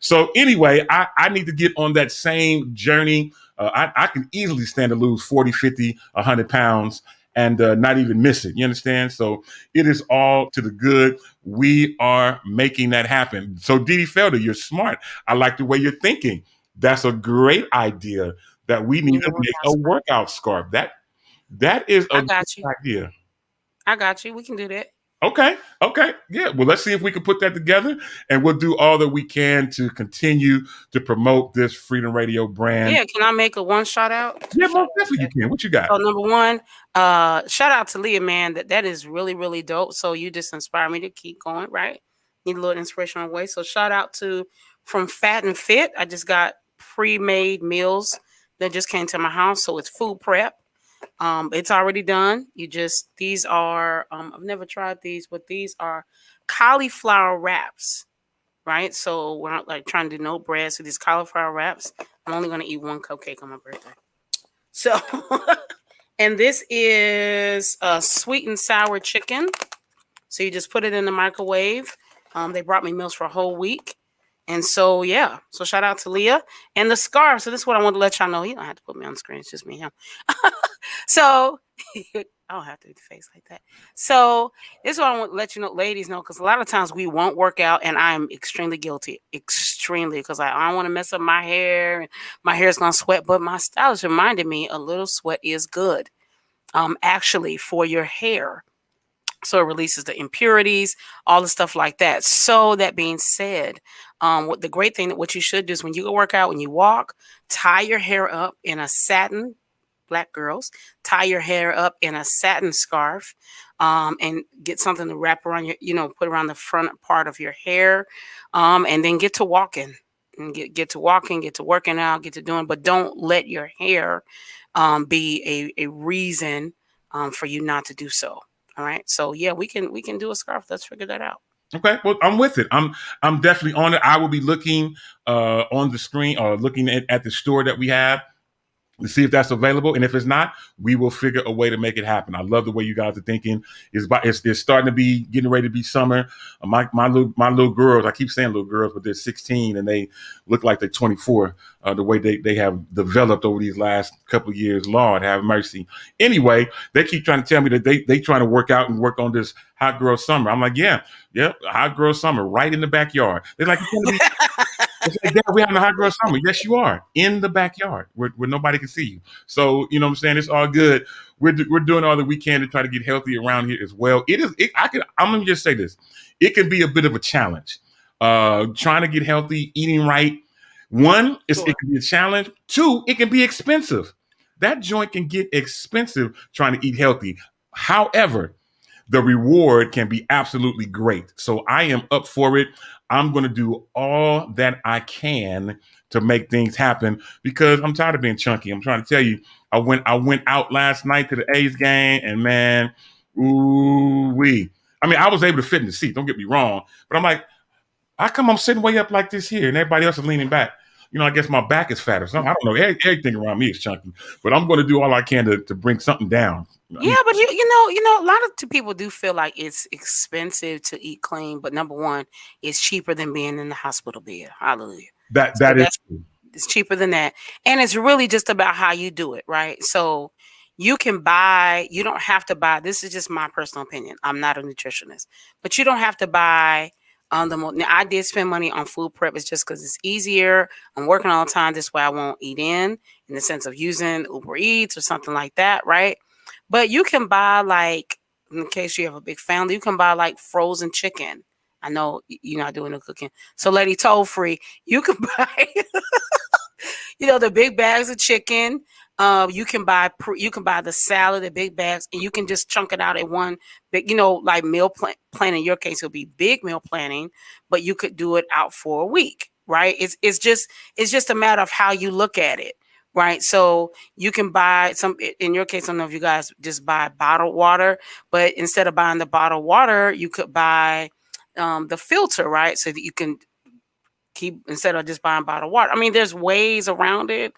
So anyway, I need to get on that same journey. I can easily stand to lose 40, 50, 100 pounds and not even miss it. You understand? So it is all to the good. We are making that happen. So Didi Felder, you're smart. I like the way you're thinking. That's a great idea that we need to make a workout scarf. That is a good idea. I got you. We can do that. Okay. Yeah. Well, let's see if we can put that together, and we'll do all that we can to continue to promote this Freedom Radio brand. Yeah. Can I make a one shout out? Yeah, most definitely you can. What you got? So number one, shout out to Leah, man. That is really, really dope. So you just inspire me to keep going, right? Need a little inspiration on the way. So shout out to from Fat and Fit. I just got pre-made meals that just came to my house. So it's food prep. It's already done. These are, I've never tried these, but these are cauliflower wraps, right? So we're not like trying to do no bread. So these cauliflower wraps, I'm only going to eat one cupcake on my birthday. So, and this is sweet and sour chicken. So you just put it in the microwave. They brought me meals for a whole week. And so, yeah. So shout out to Leah. And the scarf. So this is what I want to let y'all know. You don't have to put me on the screen. It's just me and him. So I don't have to do the face like that. So this is what I want to let you know, ladies know, because a lot of times we won't work out, and I'm extremely guilty. Extremely, because I don't want to mess up my hair, and my hair is going to sweat. But my stylist reminded me a little sweat is good, actually, for your hair. So it releases the impurities, all the stuff like that. So that being said, the great thing that what you should do is when you go work out, when you walk, tie your hair up in a satin black girls, tie your hair up in a satin scarf, and get something to wrap around your, put around the front part of your hair, and then get to walking. And get to walking, get to working out, get to doing, but don't let your hair be a reason for you not to do so. All right. So yeah, we can do a scarf. Let's figure that out. Okay, well, I'm with it. I'm definitely on it. I will be looking on the screen or looking at the store that we have to see if that's available. And if it's not, we will figure a way to make it happen. I love the way you guys are thinking. It's starting to be getting ready to be summer. My little girls, I keep saying little girls, but they're 16 and they look like they're 24. The way they have developed over these last couple of years, Lord have mercy. Anyway, they keep trying to tell me that they trying to work out and work on this hot girl summer. I'm like, yeah, hot girl summer right in the backyard. They're like, it's like, Dad, we're having a hot girl summer. Yes, you are, in the backyard where nobody can see you. So, you know what I'm saying? It's all good. We're doing all that we can to try to get healthy around here as well. I'm going to just say this. It can be a bit of a challenge. Trying to get healthy, eating right. One, it can be a challenge. Two, it can be expensive. That joint can get expensive trying to eat healthy. However, the reward can be absolutely great. So I am up for it. I'm going to do all that I can to make things happen because I'm tired of being chunky. I'm trying to tell you, I went out last night to the A's game and man, ooh-wee. I mean, I was able to fit in the seat. Don't get me wrong. But I'm like, how come I'm sitting way up like this here and everybody else is leaning back? I guess my back is fat or something. I don't know. Everything around me is chunky. But I'm going to do all I can to bring something down. Yeah, but you know, a lot of people do feel like it's expensive to eat clean. But number one, it's cheaper than being in the hospital bed. Hallelujah. That is true. It's cheaper than that, and it's really just about how you do it, right? So you don't have to buy. This is just my personal opinion. I'm not a nutritionist, but you don't have to buy. Now, I did spend money on food prep. It's just because it's easier. I'm working all the time. This way I won't eat in the sense of using Uber Eats or something like that, right? But you can buy, like, in case you have a big family, you can buy like frozen chicken. I know you're not doing the cooking. So Lady Toll Free, you can buy, the big bags of chicken. You can buy the salad, the big bags, and you can just chunk it out at one big, like meal plan. In your case, it'll be big meal planning, but you could do it out for a week, right? It's just a matter of how you look at it, right? So you can buy in your case, I don't know if you guys just buy bottled water, but instead of buying the bottled water, you could buy the filter, right? So that you can instead of just buying bottled water. I mean, there's ways around it.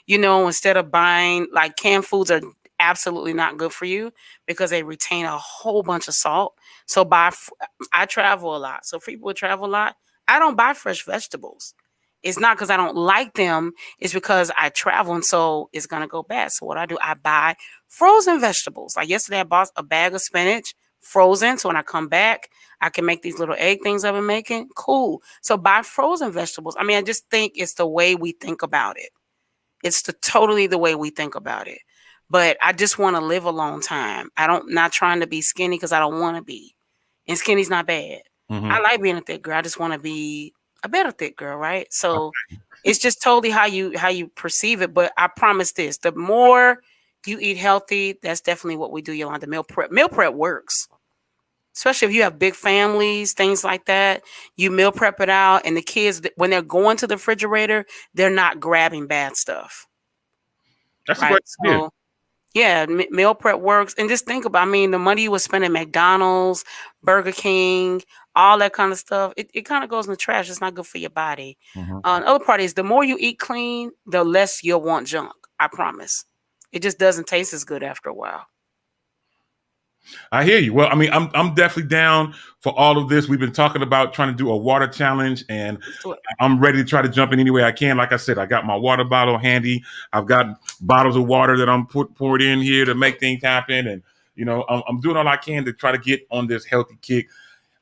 Instead of buying, like, canned foods are absolutely not good for you because they retain a whole bunch of salt. So I travel a lot. So for people who travel a lot, I don't buy fresh vegetables. It's not because I don't like them. It's because I travel and so it's going to go bad. So what I do, I buy frozen vegetables. Like yesterday, I bought a bag of spinach frozen. So when I come back, I can make these little egg things I've been making. Cool. So buy frozen vegetables. I mean, I just think it's the way we think about it. It's totally the way we think about it. But I just want to live a long time. Not trying to be skinny because I don't want to be. And skinny's not bad. Mm-hmm. I like being a thick girl. I just want to be a better thick girl, right? So it's just totally how you perceive it. But I promise this, the more you eat healthy, that's definitely what we do, Yolanda. Meal prep works. Especially if you have big families, things like that, you meal prep it out. And the kids, when they're going to the refrigerator, they're not grabbing bad stuff. That's right? So, yeah, meal prep works. And just think about, the money you would spend at McDonald's, Burger King, all that kind of stuff, it kind of goes in the trash. It's not good for your body. Mm-hmm. The other part is the more you eat clean, the less you'll want junk. I promise. It just doesn't taste as good after a while. I hear you. Well, I'm definitely down for all of this. We've been talking about trying to do a water challenge, and I'm ready to try to jump in any way I can. Like I said, I got my water bottle handy. I've got bottles of water that I'm poured in here to make things happen. And, I'm doing all I can to try to get on this healthy kick.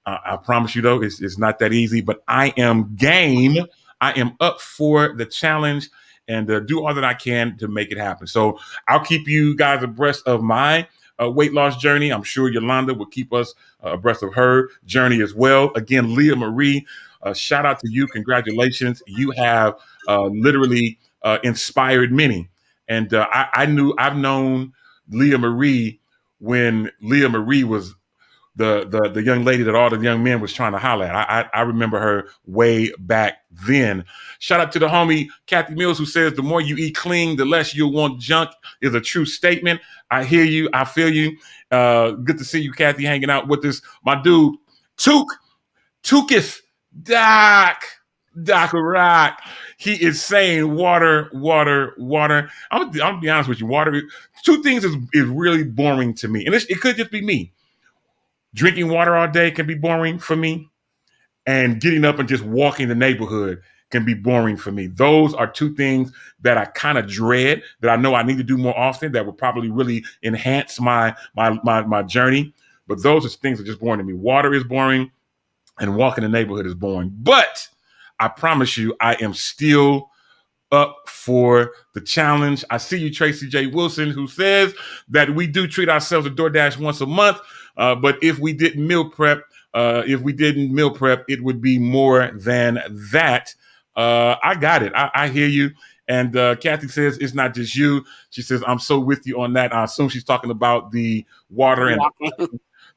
I promise you, though, it's not that easy, but I am game. I am up for the challenge and do all that I can to make it happen. So I'll keep you guys abreast of my weight loss journey. I'm sure Yolanda will keep us abreast of her journey as well. Again, Leah Marie, shout out to you. Congratulations. You have literally inspired many. And I've known Leah Marie when Leah Marie was the young lady that all the young men was trying to holler at. I remember her way back then. Shout out to the homie Kathy Mills, who says the more you eat clean, the less you'll want junk, is a true statement. I hear you. I feel you. Good to see you, Kathy, hanging out with us. My dude, Tukis, Doc Rock. He is saying water. I'm gonna be honest with you. Water, two things is really boring to me. And it could just be me. Drinking water all day can be boring for me. And getting up and just walking the neighborhood can be boring for me. Those are two things that I kind of dread, that I know I need to do more often, that would probably really enhance my journey. But those are things that are just boring to me. Water is boring and walking the neighborhood is boring. But I promise you, I am still up for the challenge. I see you, Tracy J. Wilson, who says that we do treat ourselves to DoorDash once a month. But if we didn't meal prep, it would be more than that. I got it. I hear you. And Kathy says it's not just you. She says, I'm so with you on that. I assume she's talking about the water and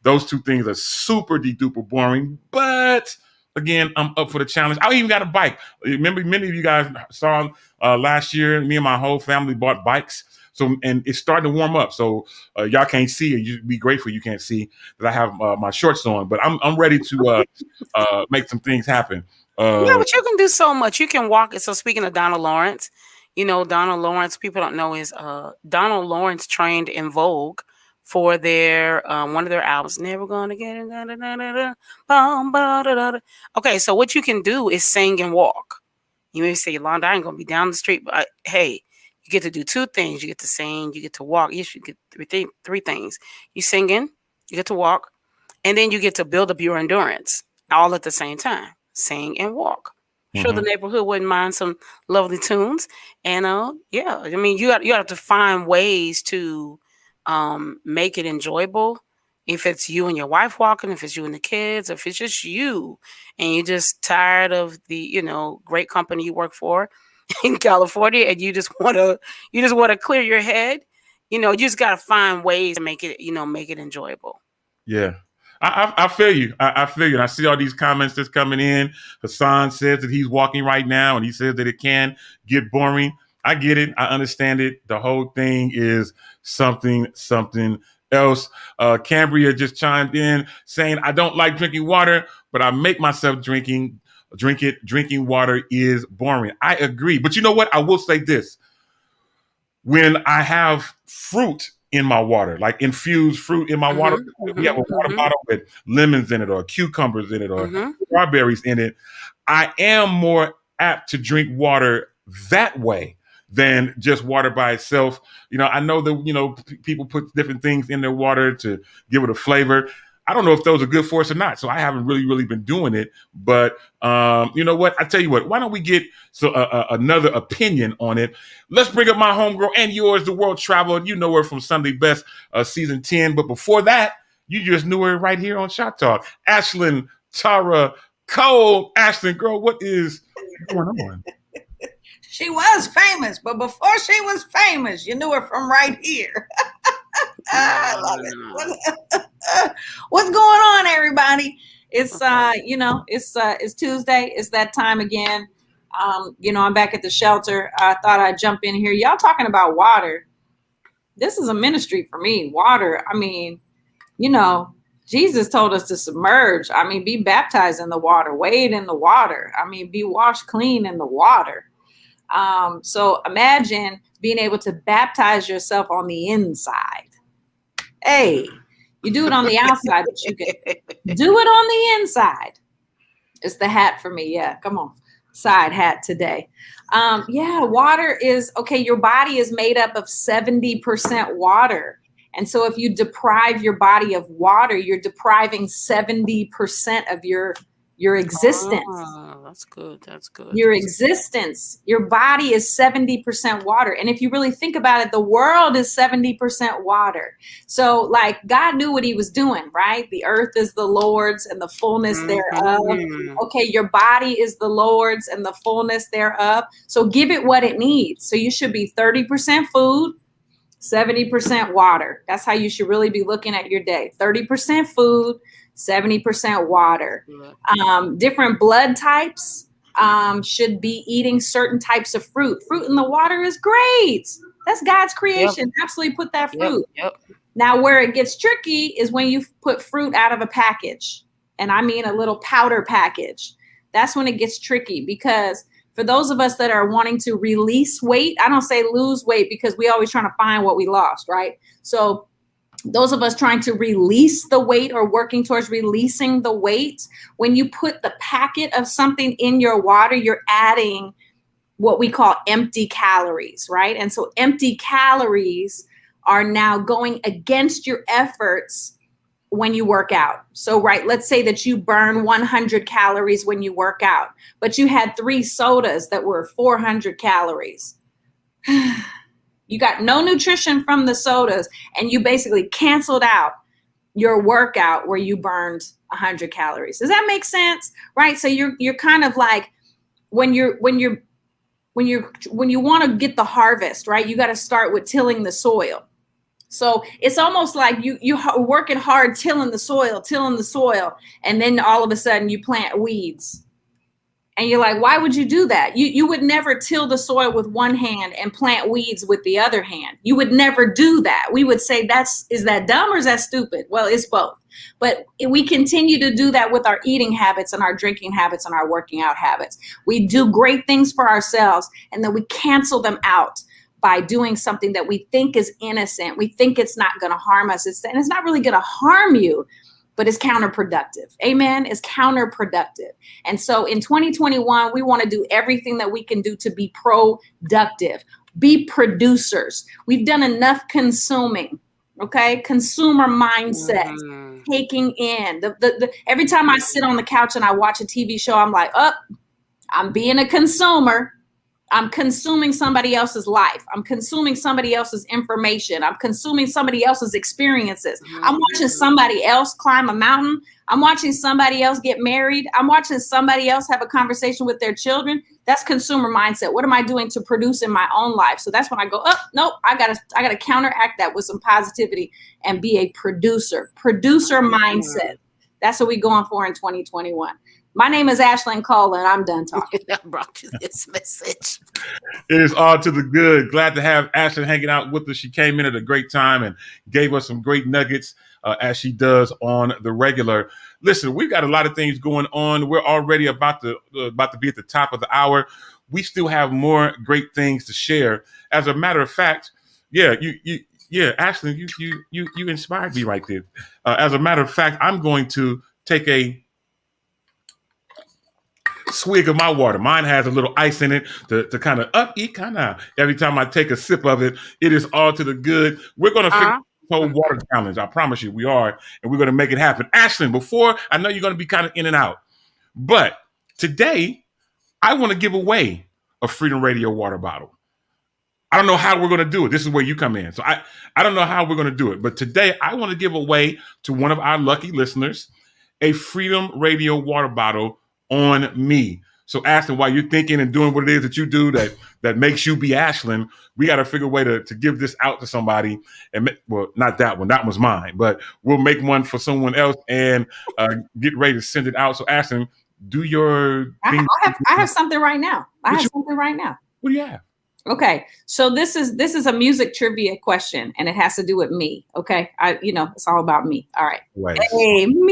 those two things are super duper boring. But again, I'm up for the challenge. I even got a bike. Remember, many of you guys saw last year, me and my whole family bought bikes. So, and it's starting to warm up. So y'all can't see it. You'd be grateful you can't see that I have my shorts on. But I'm ready to make some things happen. Yeah, but you can do so much. You can walk. So speaking of Donald Lawrence, Donald Lawrence, people don't know is Donald Lawrence trained in Vogue for their one of their albums, Never Gonna Get It. Okay, so what you can do is sing and walk. You may say, Yolanda, I ain't gonna be down the street, but hey, you get to do two things. You get to sing, you get to walk. You should get three things. You singing, you get to walk, and then you get to build up your endurance all at the same time. Sing and walk. Sure, the neighborhood wouldn't mind some lovely tunes. And yeah, I mean, you have to find ways to make it enjoyable. If it's you and your wife walking, if it's you and the kids, if it's just you and you're just tired of the great company you work for in California, and you just want to clear your head, you just got to find ways to make it enjoyable. Yeah. I feel you. I feel you. And I see all these comments that's coming in. Hassan says that he's walking right now, and he says that it can get boring. I get it. I understand it. The whole thing is something else. Cambria just chimed in saying, I don't like drinking water, but I make myself drink it. Drinking water is boring. I agree. But you know what? I will say this. When I have fruit in my water, like infused fruit in my water, we have a water bottle with lemons in it or cucumbers in it or strawberries in it, I am more apt to drink water that way than just water by itself. I know that, people put different things in their water to give it a flavor. I don't know if those are good for us or not. So I haven't really been doing it. But you know what? I tell you what, why don't we get another opinion on it? Let's bring up my homegirl and yours, the world traveler. You know her from Sunday Best season 10. But before that, you just knew her right here on Shop Talk. Ashlyn Tara Cole. Ashlyn, girl, what is going on? She was famous, but before she was famous, you knew her from right here. I love it. What's going on, everybody? It's it's Tuesday. It's that time again. I'm back at the shelter. I thought I'd jump in here. Y'all talking about water. This is a ministry for me. Water. I mean, Jesus told us to submerge. I mean, be baptized in the water, wade in the water. I mean, be washed clean in the water. So imagine being able to baptize yourself on the inside. Hey, you do it on the outside, but you can do it on the inside. It's the hat for me. Yeah, come on. Side hat today. Water is, okay, your body is made up of 70% water. And so if you deprive your body of water, you're depriving 70% of your existence. that's good. That's good. Your That's existence, your body is 70% water. And if you really think about it, the world is 70% water. So like God knew what he was doing, right? The earth is the Lord's and the fullness thereof. Mhm. Okay, your body is the Lord's and the fullness thereof. So give it what it needs. So you should be 30% food, 70% water. That's how you should really be looking at your day. 30% food, 70% water. Good. Different blood types should be eating certain types of fruit. Fruit in the water is great. That's God's creation. Absolutely put that fruit. Yep. Now, where it gets tricky is when you put fruit out of a package. And I mean a little powder package. That's when it gets tricky, because for those of us that are wanting to release weight, I don't say lose weight because we always trying to find what we lost, right? So those of us trying to release the weight or working towards releasing the weight, when you put the packet of something in your water, you're adding what we call empty calories, right? And so empty calories are now going against your efforts when you work out. So, right, let's say that you burn 100 calories when you work out, but you had 3 sodas that were 400 calories. You got no nutrition from the sodas, and you basically canceled out your workout where you burned 100 calories. Does that make sense? Right? So you're kind of like when you want to get the harvest, right? You got to start with tilling the soil. So it's almost like you're working hard tilling the soil, and then all of a sudden you plant weeds. And you're like, why would you do that? You would never till the soil with one hand and plant weeds with the other hand. You would never do that. We would say, is that dumb or is that stupid? Well, it's both. But we continue to do that with our eating habits and our drinking habits and our working out habits. We do great things for ourselves, and then we cancel them out by doing something that we think is innocent. We think it's not going to harm us. And it's not really going to harm you, but it's counterproductive. Amen. It's counterproductive. And so in 2021, we want to do everything that we can do to be productive, be producers. We've done enough consuming, okay? Consumer mindset, taking in. Every time I sit on the couch and I watch a TV show, I'm like, I'm being a consumer. I'm consuming somebody else's life. I'm consuming somebody else's information. I'm consuming somebody else's experiences. I'm watching somebody else climb a mountain. I'm watching somebody else get married. I'm watching somebody else have a conversation with their children. That's consumer mindset. What am I doing to produce in my own life? So that's when I go, nope, I gotta counteract that with some positivity and be a producer mindset. That's what we're going for in 2021. My name is Ashlyn Cole, and I'm done talking. I brought you this message. It is all to the good. Glad to have Ashlyn hanging out with us. She came in at a great time and gave us some great nuggets as she does on the regular. Listen, we've got a lot of things going on. We're already about to be at the top of the hour. We still have more great things to share. As a matter of fact, Ashlyn, you inspired me right there. As a matter of fact, I'm going to take a swig of my water. Mine has a little ice in it to kind of eat kind of. Every time I take a sip of it, it is all to the good. We're going to figure the whole water challenge. I promise you we are, and we're going to make it happen. Ashlyn, before, I know you're going to be kind of in and out, but today I want to give away a Freedom Radio water bottle. I don't know how we're going to do it. This is where you come in. So I don't know how we're going to do it, but today I want to give away to one of our lucky listeners a Freedom Radio water bottle on me. So Ashlyn, while you're thinking and doing what it is that you do that makes you be Ashlyn, we got to figure a way to give this out to somebody. And well, not that one. That was mine. But we'll make one for someone else and get ready to send it out. So Ashlyn, do your thing. I have something right now. What do you have? Okay, so this is a music trivia question, and it has to do with me. Okay, it's all about me. All right. Right. Hey, me.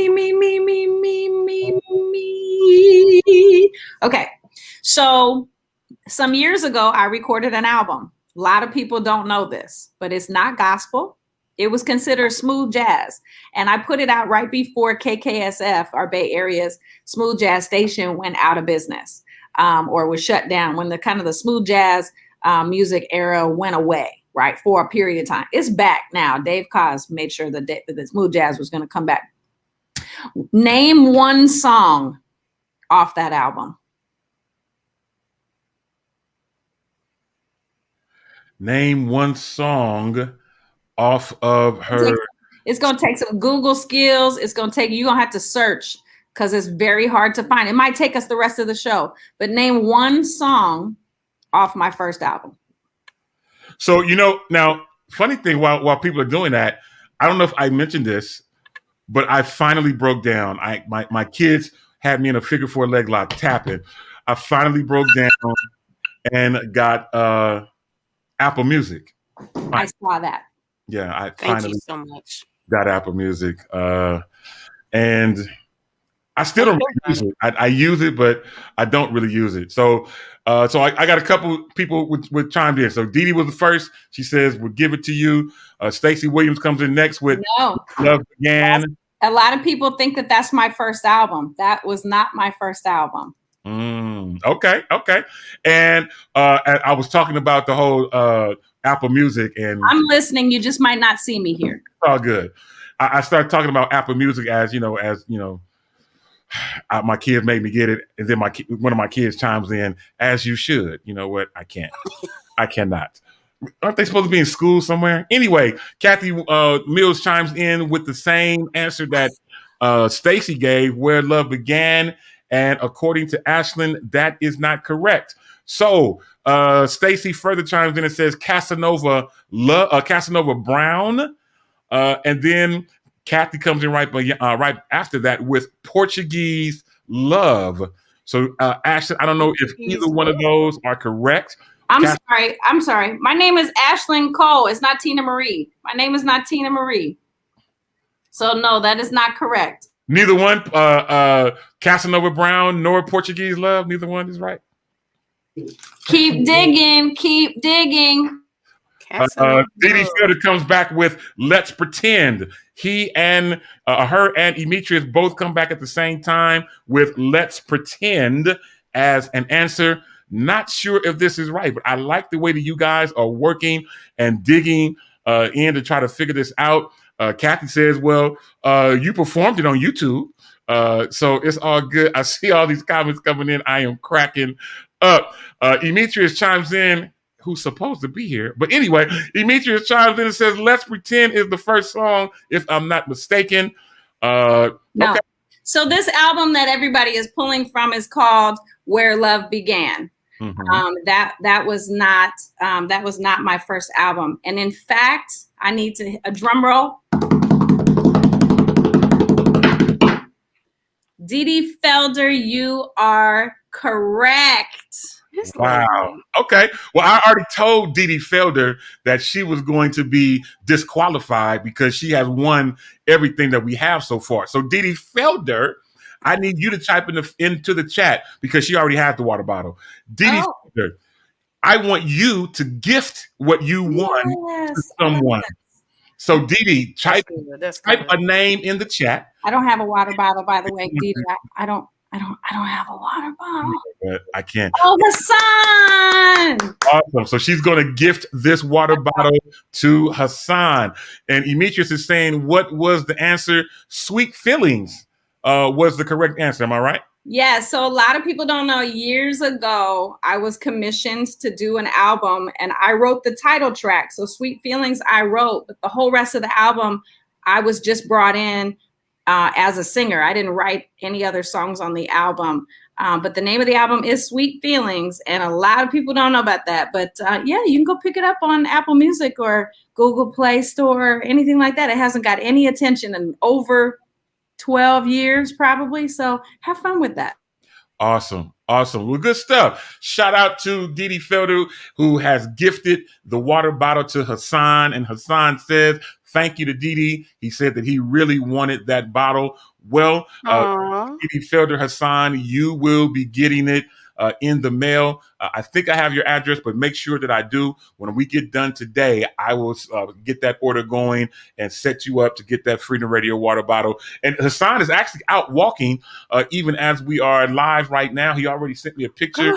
Okay, so some years ago, I recorded an album. A lot of people don't know this, but it's not gospel. It was considered smooth jazz, and I put it out right before KKSF, our Bay Area's smooth jazz station, went out of business or was shut down when the smooth jazz music era went away, right, for a period of time. It's back now. Dave Koz made sure that the smooth jazz was going to come back. Name one song off that album. Name one song off of her. It's going to take some Google skills. You're going to have to search because it's very hard to find. It might take us the rest of the show, but name one song off my first album. So, now, funny thing, while people are doing that, I don't know if I mentioned this, but I finally broke down. My kids had me in a figure 4 leg lock tapping. I finally broke down and got Apple Music. I saw that. Yeah, I Thank finally you so much. got Apple Music. And I still don't really use it. I use it, but I don't really use it. So I got a couple people with chimed in. So Dee Dee was the first. She says, "We'll give it to you." Stacey Williams comes in next with "Love Began." A lot of people think that that's my first album. That was not my first album. Okay. And I was talking about the whole Apple Music, and I'm listening. You just might not see me here. It's all good. I started talking about Apple Music as my kids made me get it, and then one of my kids chimes in, "As you should." You know what? I can't. I cannot. Aren't they supposed to be in school somewhere? Anyway, Kathy Mills chimes in with the same answer that Stacey gave, "Where Love Began." And according to Ashlyn, that is not correct. So Stacey further chimes in and says Casanova Brown. And then Kathy comes in right after that with Portuguese Love. So Ashlyn, I don't know if either one of those are correct. I'm sorry. My name is Ashlyn Cole. It's not Tina Marie. My name is not Tina Marie. So no, that is not correct. Neither one, Casanova Brown nor Portuguese Love. Neither one is right. Keep digging. Dee Dee Fielder comes back with "Let's Pretend." He and her and Demetrius both come back at the same time with "Let's Pretend" as an answer. Not sure if this is right, but I like the way that you guys are working and digging in to try to figure this out. Kathy says, "Well, you performed it on YouTube, so it's all good." I see all these comments coming in. I am cracking up. Demetrius chimes in, who's supposed to be here. But anyway, Demetrius chimes in and says, "Let's Pretend" is the first song, if I'm not mistaken. No. Okay. So this album that everybody is pulling from is called "Where Love Began." Mm-hmm. That was not my first album. And in fact, I need a drum roll. Dee Dee Felder, you are correct. Wow. Okay. Well, I already told Dee Dee Felder that she was going to be disqualified because she has won everything that we have so far. So Dee Dee Felder, I need you to type into the chat because she already has the water bottle. Dee Dee Felder, I want you to gift what you won to someone. So Dee Dee, type a name in the chat. I don't have a water bottle, by the way, Dee Dee. I don't have a water bottle. But I can't. Oh, Hassan! Awesome. So she's going to gift this water bottle to Hassan. And Demetrius is saying, what was the answer? Sweet Feelings was the correct answer. Am I right? Yeah. So a lot of people don't know. Years ago, I was commissioned to do an album, and I wrote the title track. So Sweet Feelings I wrote, but the whole rest of the album, I was just brought in as a singer. I didn't write any other songs on the album. But the name of the album is Sweet Feelings, and a lot of people don't know about that. But yeah, you can go pick it up on Apple Music or Google Play Store, or anything like that. It hasn't got any attention in over 12 years probably. So have fun with that. Awesome. Well, good stuff. Shout out to Dee Dee Felder, who has gifted the water bottle to Hassan. And Hassan says, thank you to Dee Dee. He said that he really wanted that bottle. Well, Dee Dee Felder, Hassan, you will be getting it in the mail. I think I have your address, but make sure that I do. When we get done today, I will get that order going and set you up to get that Freedom Radio water bottle. And Hassan is actually out walking even as we are live right now. He already sent me a picture.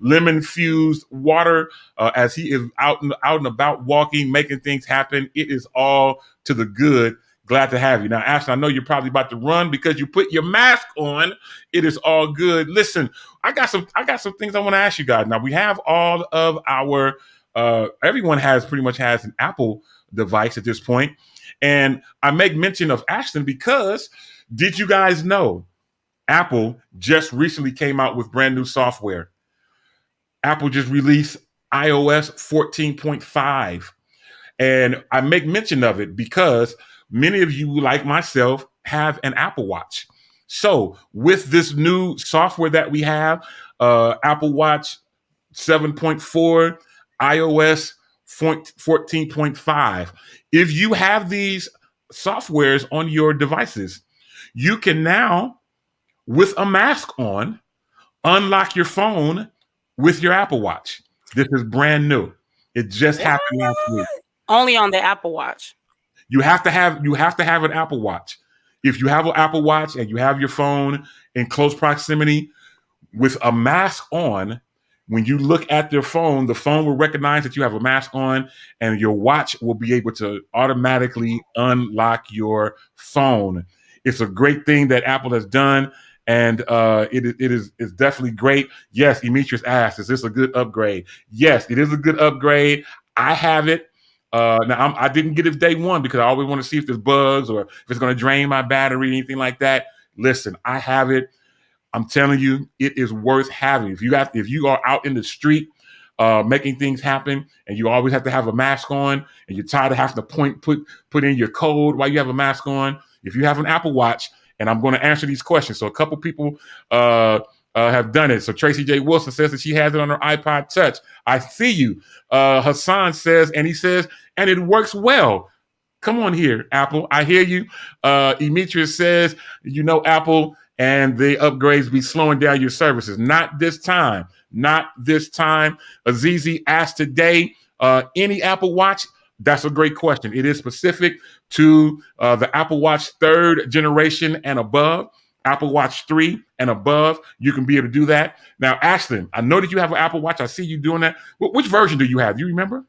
Lemon fused water as he is out and about walking, making things happen. It is all to the good. Glad to have you. Now, Ashton, I know you're probably about to run because you put your mask on. It is all good. Listen, I got some things I want to ask you guys. Now, we have all of our everyone pretty much has an Apple device at this point. And I make mention of Ashton because did you guys know Apple just recently came out with brand new software? Apple just released iOS 14.5. And I make mention of it because many of you, like myself, have an Apple Watch. So with this new software that we have, Apple Watch 7.4, iOS 14.5, if you have these softwares on your devices, you can now, with a mask on, unlock your phone with your Apple Watch. This is brand new. It just happened last week. Only on the Apple Watch. You have to have an Apple Watch. If you have an Apple Watch and you have your phone in close proximity with a mask on, when you look at your phone, the phone will recognize that you have a mask on, and your watch will be able to automatically unlock your phone. It's a great thing that Apple has done, and it's definitely great. Yes, Demetrius asked, is this a good upgrade? Yes, it is a good upgrade. I have it. Now, I didn't get it day one because I always want to see if there's bugs or if it's going to drain my battery, anything like that. Listen, I have it. I'm telling you, it is worth having. If you are out in the street making things happen, and you always have to have a mask on, and you're tired of having to put in your code while you have a mask on, if you have an Apple Watch, and I'm going to answer these questions. So a couple people have done it. So Tracy J. Wilson says that she has it on her iPod Touch. I see you. Hassan says, and it works well. Come on here, Apple. I hear you. Demetrius says, Apple and the upgrades be slowing down your services. Not this time. Not this time. Azizi asked today, any Apple Watch? That's a great question. It is specific to the Apple Watch 3rd generation and above. Apple Watch 3 and above, you can be able to do that. Now, Ashton, I know that you have an Apple Watch. I see you doing that. Which version do you have? Do you remember?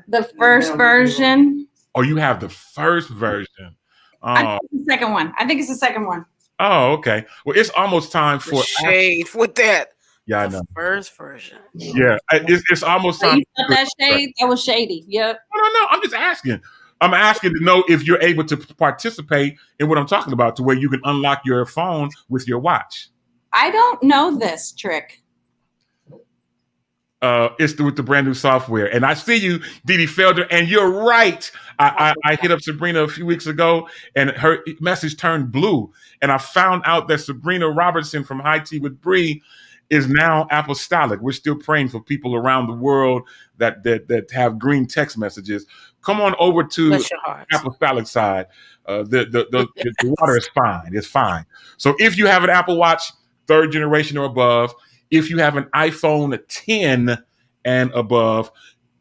The first version. Oh, you have the first version. I think it's the second one. I think it's the second one. Oh, okay. Well, it's almost time for shade with that. Yeah, I know. First version. Yeah, it's almost time. You felt that shade? That was shady. Yep. No. I'm just asking. I'm asking to know if you're able to participate in what I'm talking about, to where you can unlock your phone with your watch. I don't know this trick. It's with the brand new software. And I see you, Didi Felder, and you're right. I hit up Sabrina a few weeks ago, and her message turned blue. And I found out that Sabrina Robertson from High Tea with Bree is now apostolic. We're still praying for people around the world that have green text messages. Come on over to apostolic side. The water is fine. It's fine. So if you have an Apple Watch 3rd generation or above, if you have an iPhone 10 and above,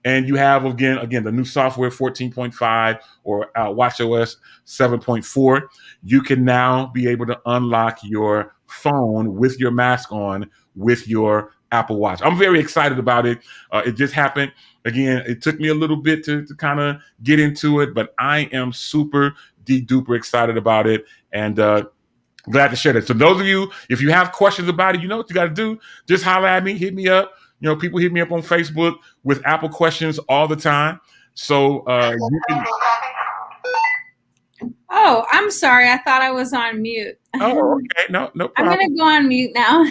and you have, again, the new software 14.5 or watchOS 7.4, you can now be able to unlock your phone with your mask on with your Apple Watch. I'm very excited about it. It just happened. Again, it took me a little bit to kind of get into it, but I am super duper excited about it, and glad to share that. So those of you, if you have questions about it, you know what you got to do. Just holler at me, hit me up. People hit me up on Facebook with Apple questions all the time. So you can. Oh, I'm sorry. I thought I was on mute. Oh, okay. No problem. I'm going to go on mute now.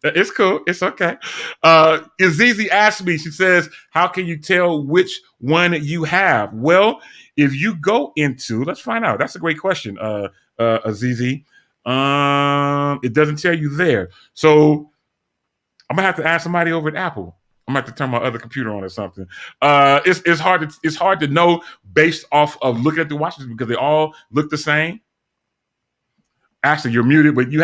It's cool. It's okay. Azizi asked me, she says, how can you tell which one you have? Well, if you go into, let's find out. That's a great question, Azizi. It doesn't tell you there. So I'm gonna have to ask somebody over at Apple. I'm gonna have to turn my other computer on or something. It's hard to know based off of looking at the watches because they all look the same. Actually, you're muted, but you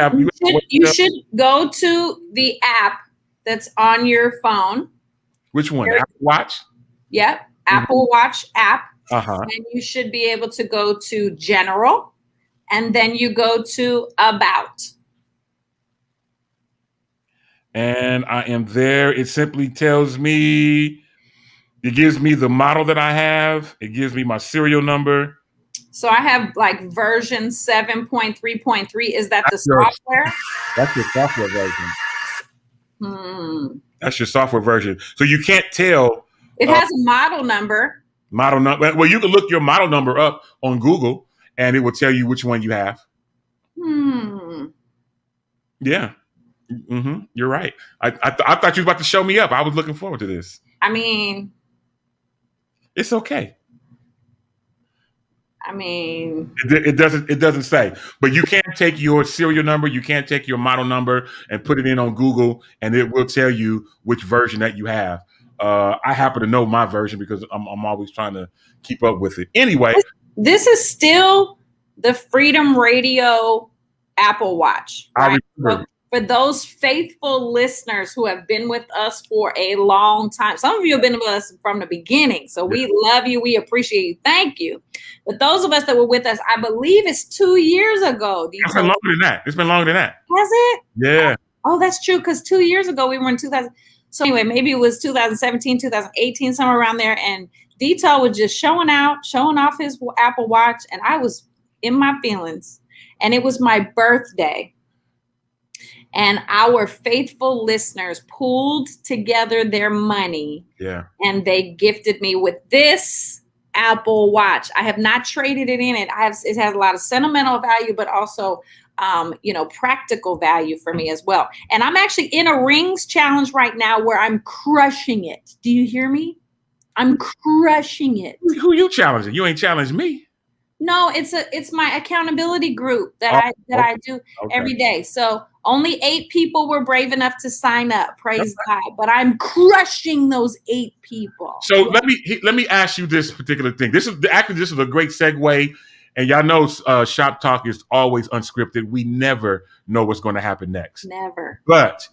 should go to the app that's on your phone. Which one? Apple Watch? Yep, Apple Watch app. Uh-huh. And you should be able to go to General, and then you go to About. And I am there. It simply tells me, it gives me the model that I have. It gives me my serial number. So I have like version 7.3.3. Is that the Your- software? That's your software version. Hmm. That's your software version. So you can't tell It has a model number. model number. Well, you can look your model number up on Google, and it will tell you which one you have. Yeah. You're right. I thought you were about to show me up. I was looking forward to this. I mean, It's okay. It doesn't say, but you can't take your serial number, you can't take your model number and put it in on Google, and it will tell you which version that you have. I happen to know my version because I'm always trying to keep up with it. Anyway, this is still the Freedom Radio Apple Watch. I Right? remember. For those faithful listeners who have been with us for a long time, some of you have been with us from the beginning. So we love you. We appreciate you. Thank you. But those of us that were with us, I believe it's 2 years ago. It's been longer than that. It's been longer than that. Has it? Yeah. Oh, that's true. Because 2 years ago, we were in 2000. So anyway, maybe it was 2017, 2018, somewhere around there. And Detail was just showing off his Apple Watch. And I was in my feelings. And it was my birthday. And our faithful listeners pooled together their money. Yeah. And they gifted me with this Apple Watch. I have not traded it in. It has a lot of sentimental value, but also practical value for me as well. And I'm actually in a rings challenge right now where I'm crushing it. Do you hear me? I'm crushing it. Who you challenging? You ain't challenged me. No, it's my accountability group that I do every day. So only 8 people were brave enough to sign up. Praise God. But I'm crushing those 8 people. So let me ask you this particular thing. This is a great segue. And y'all know Shop Talk is always unscripted. We never know what's going to happen next. Never. But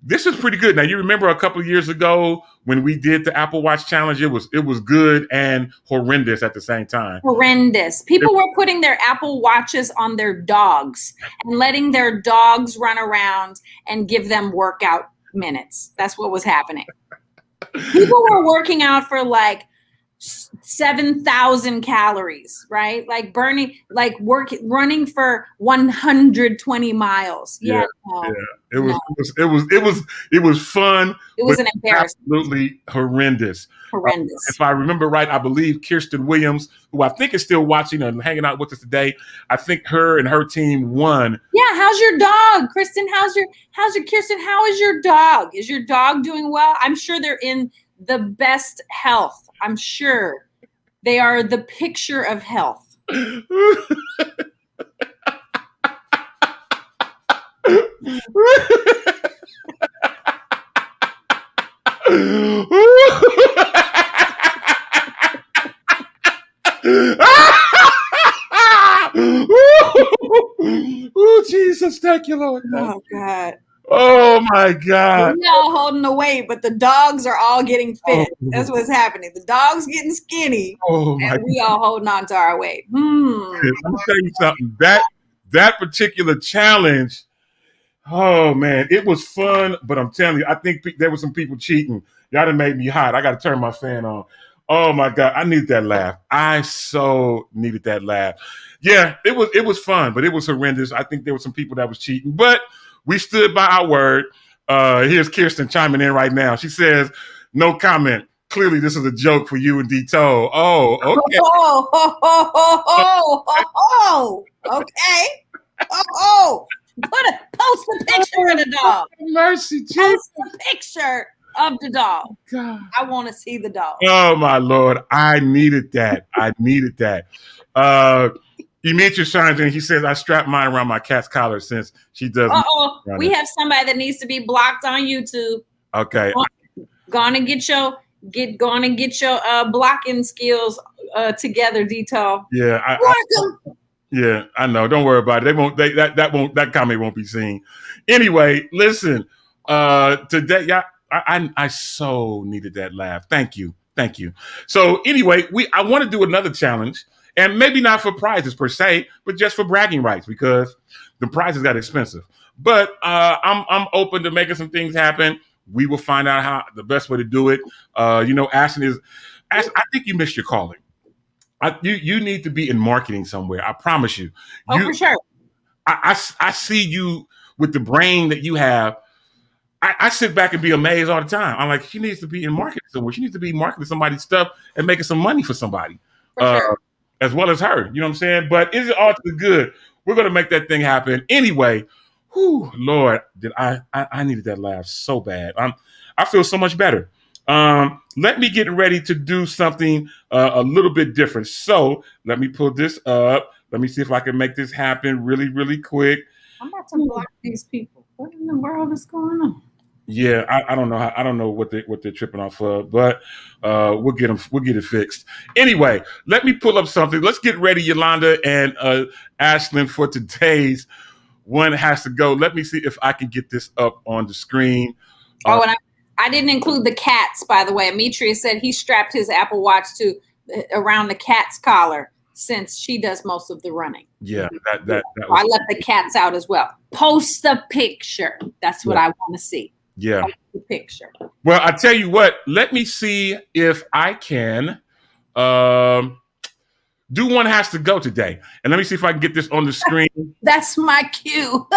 this is pretty good. Now, you remember a couple of years ago when we did the Apple Watch challenge? It was good and horrendous at the same time. Horrendous. People were putting their Apple Watches on their dogs and letting their dogs run around and give them workout minutes. That's what was happening. People were working out for like 7,000 calories, right? Like running for 120 miles. Yeah. It was fun. It was an embarrassment. Absolutely horrendous. If I remember right, I believe Kirsten Williams, who I think is still watching and hanging out with us today, I think her and her team won. Yeah, how's your dog, Kristen? How's your Kirsten? How is your dog? Is your dog doing well? I'm sure they're in the best health. I'm sure they are the picture of health. Oh, Jesus, thank you, Lord. Oh, God. Oh, my God. We're all holding the weight, but the dogs are all getting fit. That's what's happening. The dog's getting skinny, and we all holding on to our weight. Let me tell you something. That particular challenge, oh, man, it was fun, but I'm telling you, I think there were some people cheating. Y'all done made me hot. I got to turn my fan on. Oh, my God. I needed that laugh. I so needed that laugh. Yeah, it was fun, but it was horrendous. I think there were some people that was cheating, but we stood by our word. Here's Kirsten chiming in right now. She says, no comment. Clearly, this is a joke for you and D-Toe. Oh, okay. Okay. Post the picture of the dog. Mercy, Jesus. Post the picture of the dog. God. I want to see the dog. Oh, my Lord. I needed that. Demetri shines in. He says, I strap mine around my cat's collar since she doesn't. We have somebody that needs to be blocked on YouTube. Okay. Gonna get your blocking skills together, Detail. Yeah. Yeah, I know. Don't worry about it. That comment won't be seen. Anyway, listen. Today, I so needed that laugh. Thank you. So anyway, I want to do another challenge. And maybe not for prizes per se, but just for bragging rights because the prizes got expensive. But I'm open to making some things happen. We will find out how the best way to do it. Ashton, I think you missed your calling. You need to be in marketing somewhere. I promise you. Oh, for sure. I see you with the brain that you have. I sit back and be amazed all the time. I'm like, she needs to be in marketing somewhere. She needs to be marketing somebody's stuff and making some money for somebody, For sure. as well as her. You know what I'm saying? But is it all to the good? We're gonna make that thing happen anyway. Whew, Lord, did I needed that laugh so bad. I feel so much better. Let me get ready to do something a little bit different. So let me pull this up. Let me see if I can make this happen really, really quick. I'm about to block these people. What in the world is going on? Yeah, I don't know I don't know what they're tripping off of, but we'll get it fixed. Anyway, let me pull up something. Let's get ready, Yolanda and Ashlyn, for today's One Has to Go. Let me see if I can get this up on the screen. Oh, and I didn't include the cats, by the way. Demetrius said he strapped his Apple Watch to around the cat's collar since she does most of the running. Yeah, that I left the cats out as well. Post the picture. That's what I want to see. Yeah. Post the picture. Well, I tell you what, let me see if I can do One Has to Go today. And let me see if I can get this on the screen. That's my cue.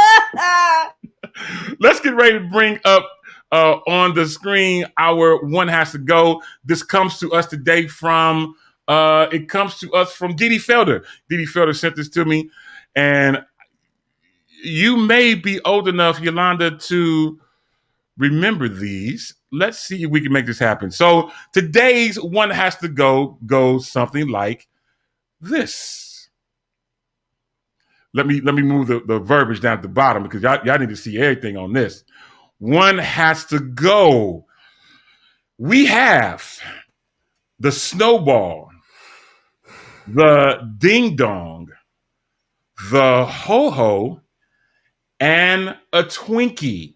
Let's get ready to bring up on the screen our One Has to Go. This comes to us today from Didi Felder. Didi Felder sent this to me, and you may be old enough, Yolanda, to remember these. Let's see if we can make this happen. So today's One Has to Go goes something like this. Let me move the verbiage down at the bottom because y'all need to see everything on this. One has to go. We have the snowball, the ding dong, the ho ho, and a Twinkie.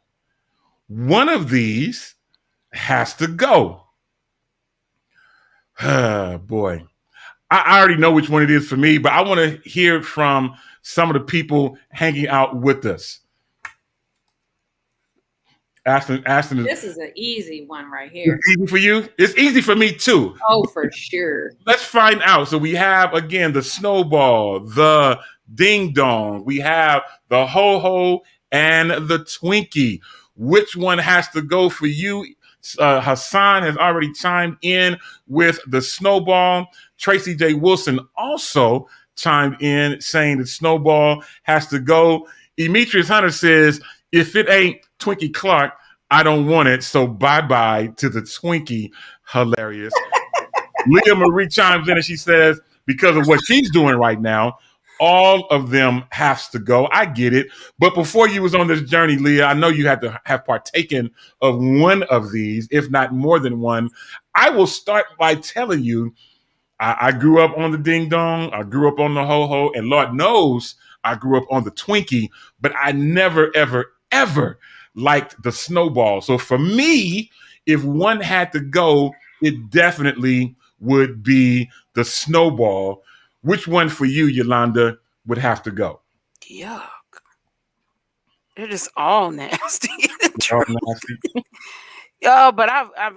One of these has to go. Boy, I already know which one it is for me, but I want to hear it from some of the people hanging out with us. Aston, This is an easy one right here. It's easy for you? It's easy for me too. Oh, for sure. Let's find out. So we have, again, the snowball, the ding dong. We have the ho ho and the Twinkie. Which one has to go for you? Hassan has already chimed in with the snowball. Tracy J. Wilson also chimed in saying the snowball has to go. Demetrius Hunter says, if it ain't Twinkie Clark, I don't want it. So bye-bye to the Twinkie. Hilarious. Leah Marie chimes in and she says, because of what she's doing right now, all of them has to go. I get it. But before you was on this journey, Leah, I know you had to have partaken of one of these, if not more than one. I will start by telling you, I grew up on the ding dong. I grew up on the ho ho. And Lord knows I grew up on the Twinkie, but I never, ever, ever liked the snowball. So for me, if one had to go, it definitely would be the snowball. Which one for you, Yolanda, would have to go? Yuck. They're just all nasty. All nasty. Yo, but I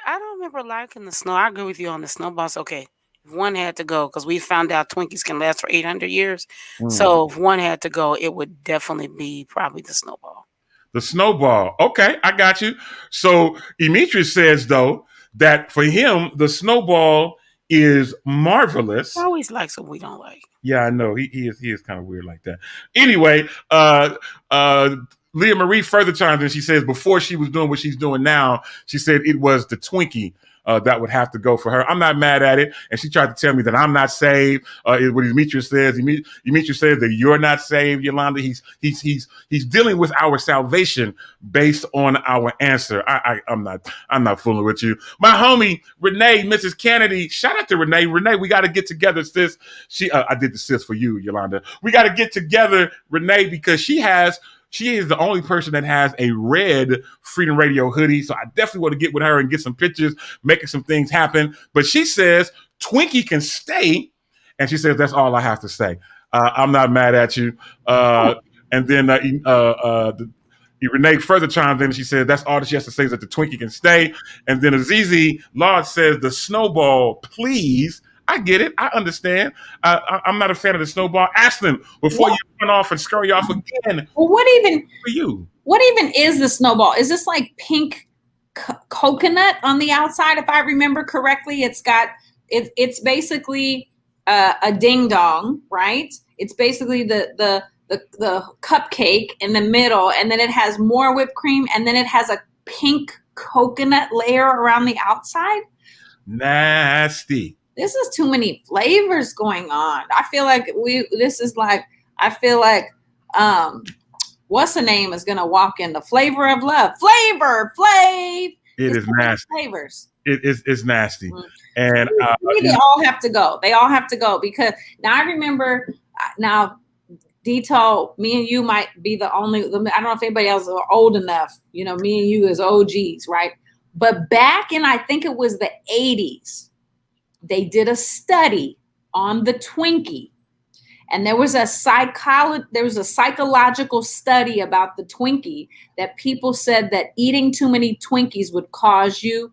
don't remember liking the snow. I agree with you on the snowballs. Okay, if one had to go, because we found out Twinkies can last for 800 years. So if one had to go, it would definitely be probably the snowball. The snowball. Okay, I got you. So Demetrius says, though, that for him, the snowball is marvelous. He always likes what we don't like. Yeah, I know. He is kind of weird like that. Anyway, Leah Marie further chimes in. She says before she was doing what she's doing now, she said it was the Twinkie that would have to go for her. I'm not mad at it. And she tried to tell me that I'm not saved. What Demetrius says, Demetrius says that you're not saved, Yolanda. He's dealing with our salvation based on our answer. I'm not fooling with you. My homie Renee, Mrs. Kennedy. Shout out to Renee. Renee, we got to get together, sis. I did the sis for you, Yolanda. We got to get together, Renee, because she is the only person that has a red Freedom Radio hoodie. So I definitely want to get with her and get some pictures, making some things happen. But she says Twinkie can stay. And she says, that's all I have to say. I'm not mad at you. And then Renee further chimes in and she says, that's all that she has to say is that the Twinkie can stay. And then Azizi Lodge says, the snowball, please. I get it. I understand. I'm not a fan of the snowball. Ashlyn, before you run off and scurry off again, Well, for you. what even is the snowball? Is this like pink coconut on the outside? If I remember correctly, it's basically a ding dong, right? It's basically the cupcake in the middle, and then it has more whipped cream, and then it has a pink coconut layer around the outside. Nasty. This is too many flavors going on. I feel like what's the name is gonna walk in the flavor of love. Flav. It is nasty. Flavors. It's nasty. And They all have to go. They all have to go, because now I remember Dito, me and you might be the only, I don't know if anybody else are old enough, me and you as OGs, right? But back in, I think it was the 80s, they did a study on the Twinkie. And there was a psychological study about the Twinkie that people said that eating too many Twinkies would cause you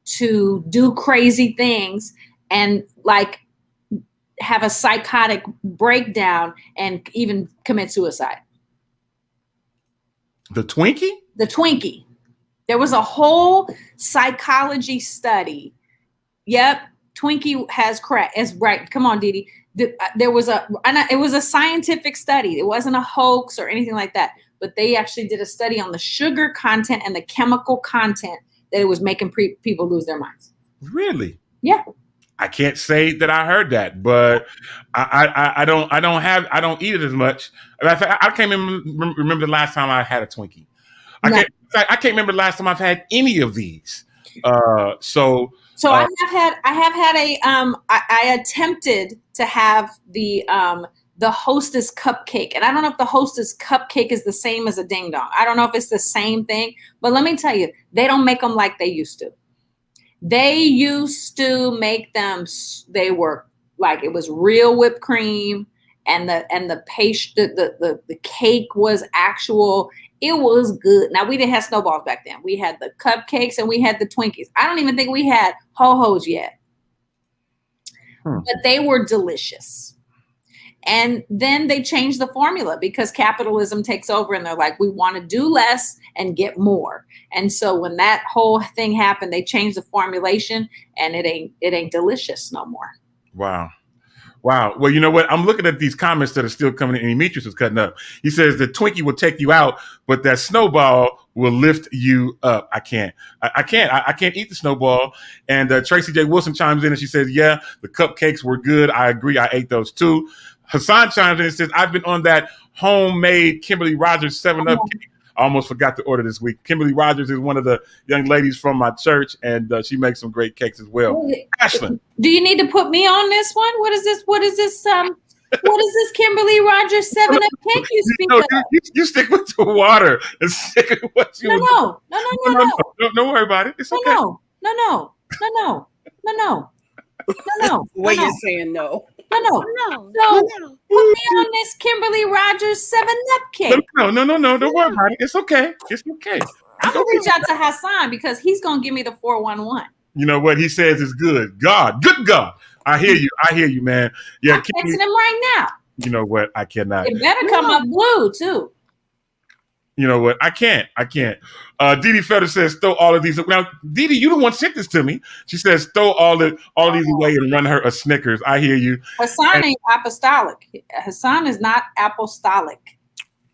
to do crazy things and like have a psychotic breakdown and even commit suicide. The Twinkie? The Twinkie. There was a whole psychology study. Yep, Twinkie has crack. It's right. Come on, Didi. It was a scientific study. It wasn't a hoax or anything like that. But they actually did a study on the sugar content and the chemical content that it was making people lose their minds. Really? Yeah. I can't say that I heard that, but I don't eat it as much. I can't remember the last time I had a Twinkie. I can't remember the last time I've had any of these. I have had I attempted to have the Hostess cupcake, and I don't know if the Hostess cupcake is the same as a ding dong. I don't know if it's the same thing, but let me tell you, they don't make them like they used to. They used to make them. They were like, it was real whipped cream, and the pastry, the cake was actual. It was good. Now, we didn't have snowballs back then. We had the cupcakes and we had the Twinkies. I don't even think we had ho-hos yet. But they were delicious. And then they changed the formula because capitalism takes over and they're like, we want to do less and get more. And so when that whole thing happened, they changed the formulation and it ain't delicious no more. Wow. Well, you know what? I'm looking at these comments that are still coming in, and Demetrius is cutting up. He says the Twinkie will take you out, but that snowball will lift you up. I can't eat the snowball. And Tracy J. Wilson chimes in and she says, yeah, the cupcakes were good. I agree. I ate those too. Hassan chimes in and says, I've been on that homemade Kimberly Rogers 7-Up cake. I almost forgot to order this week. Kimberly Rogers is one of the young ladies from my church, and she makes some great cakes as well. Ashlyn, do you need to put me on this one? What is this? What is this? What is this Kimberly Rogers 7-Up cake you speak of? You stick with the water and stick with what you. No. Don't worry about it. It's okay. No. What you're saying? No. So put me on this Kimberly Rogers 7-Up cake. No. Don't worry about it. It's okay. I'm gonna reach out to Hassan because he's gonna give me the 411. You know what he says is good. Good God. I hear you, man. Yeah, I'm texting him right now. You know what? I cannot. It better come up blue too. You know what? I can't. Didi Feather says, throw all of these. Now, Didi, you the one sent this to me. She says, throw all these away and run her a Snickers. I hear you. Hassan ain't apostolic. Hassan is not apostolic.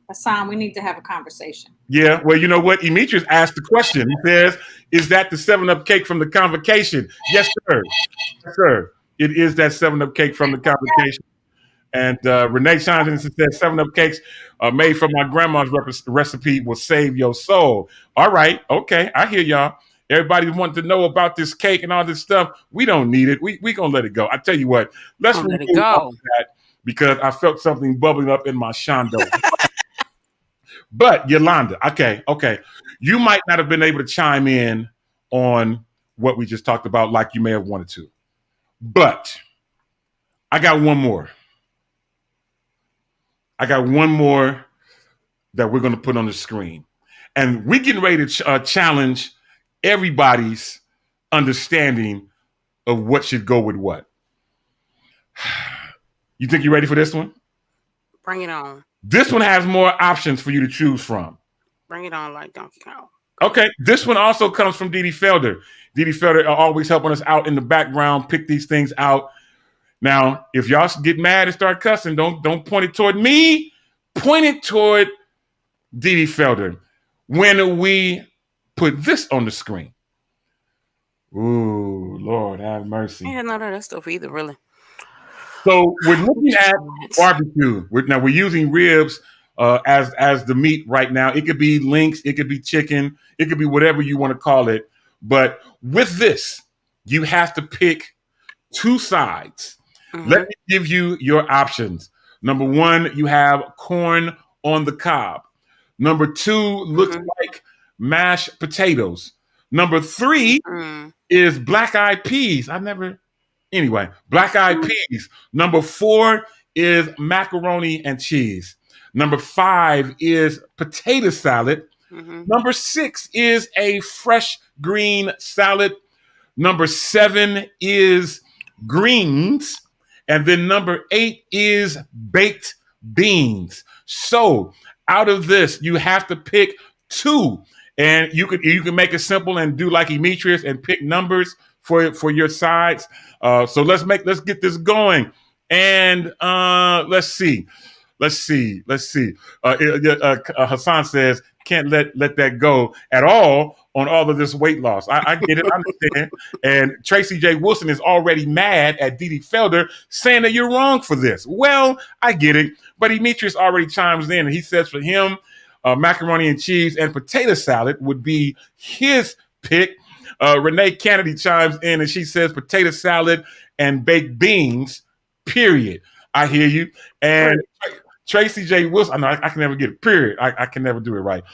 Hassan, we need to have a conversation. Yeah, well, you know what? Demetrius asked the question. He says, is that the 7-Up cake from the convocation? Yes, sir. Yes, sir. It is that 7-Up cake from the convocation. And Renee chimes in and says 7-Up cakes made from my grandma's recipe will save your soul. All right. Okay. I hear y'all. Everybody wanting to know about this cake and all this stuff. We don't need it. We going to let it go. I tell you what, let's let it go. That because I felt something bubbling up in my shondo. But Yolanda, okay. You might not have been able to chime in on what we just talked about like you may have wanted to. But I got one more. That we're going to put on the screen. And we're getting ready to challenge everybody's understanding of what should go with what. You think you're ready for this one? Bring it on. This one has more options for you to choose from. Bring it on like Donkey Kong. Okay, this one also comes from Dee Dee Felder. Dee Dee Felder are always helping us out in the background, pick these things out. Now, if y'all get mad and start cussing, don't point it toward me. Point it toward Dee Dee Felder. When we put this on the screen. Ooh, Lord have mercy. Yeah, no, that stuff either, really. So we're looking at barbecue. We're using ribs as the meat right now. It could be links, it could be chicken, it could be whatever you want to call it. But with this, you have to pick two sides. Mm-hmm. Let me give you your options. Number one, you have corn on the cob. Number two looks like mashed potatoes. Number three is black-eyed peas. Black-eyed peas. Number four is macaroni and cheese. Number five is potato salad. Number six is a fresh green salad. Number seven is greens. And then number 8 is baked beans. So out of this, you have to pick 2. And you can make it simple and do like Demetrius and pick numbers for your sides. So let's get this going. And let's see. Hassan says can't let that go at all on all of this weight loss. I get it, I understand. And Tracy J. Wilson is already mad at Dee Dee Felder saying that you're wrong for this. Well, I get it, but Demetrius already chimes in and he says for him, macaroni and cheese and potato salad would be his pick. Renee Kennedy chimes in and she says potato salad and baked beans, period. I hear you. And Tracy J. Wilson, I can never get it, period. I can never do it right.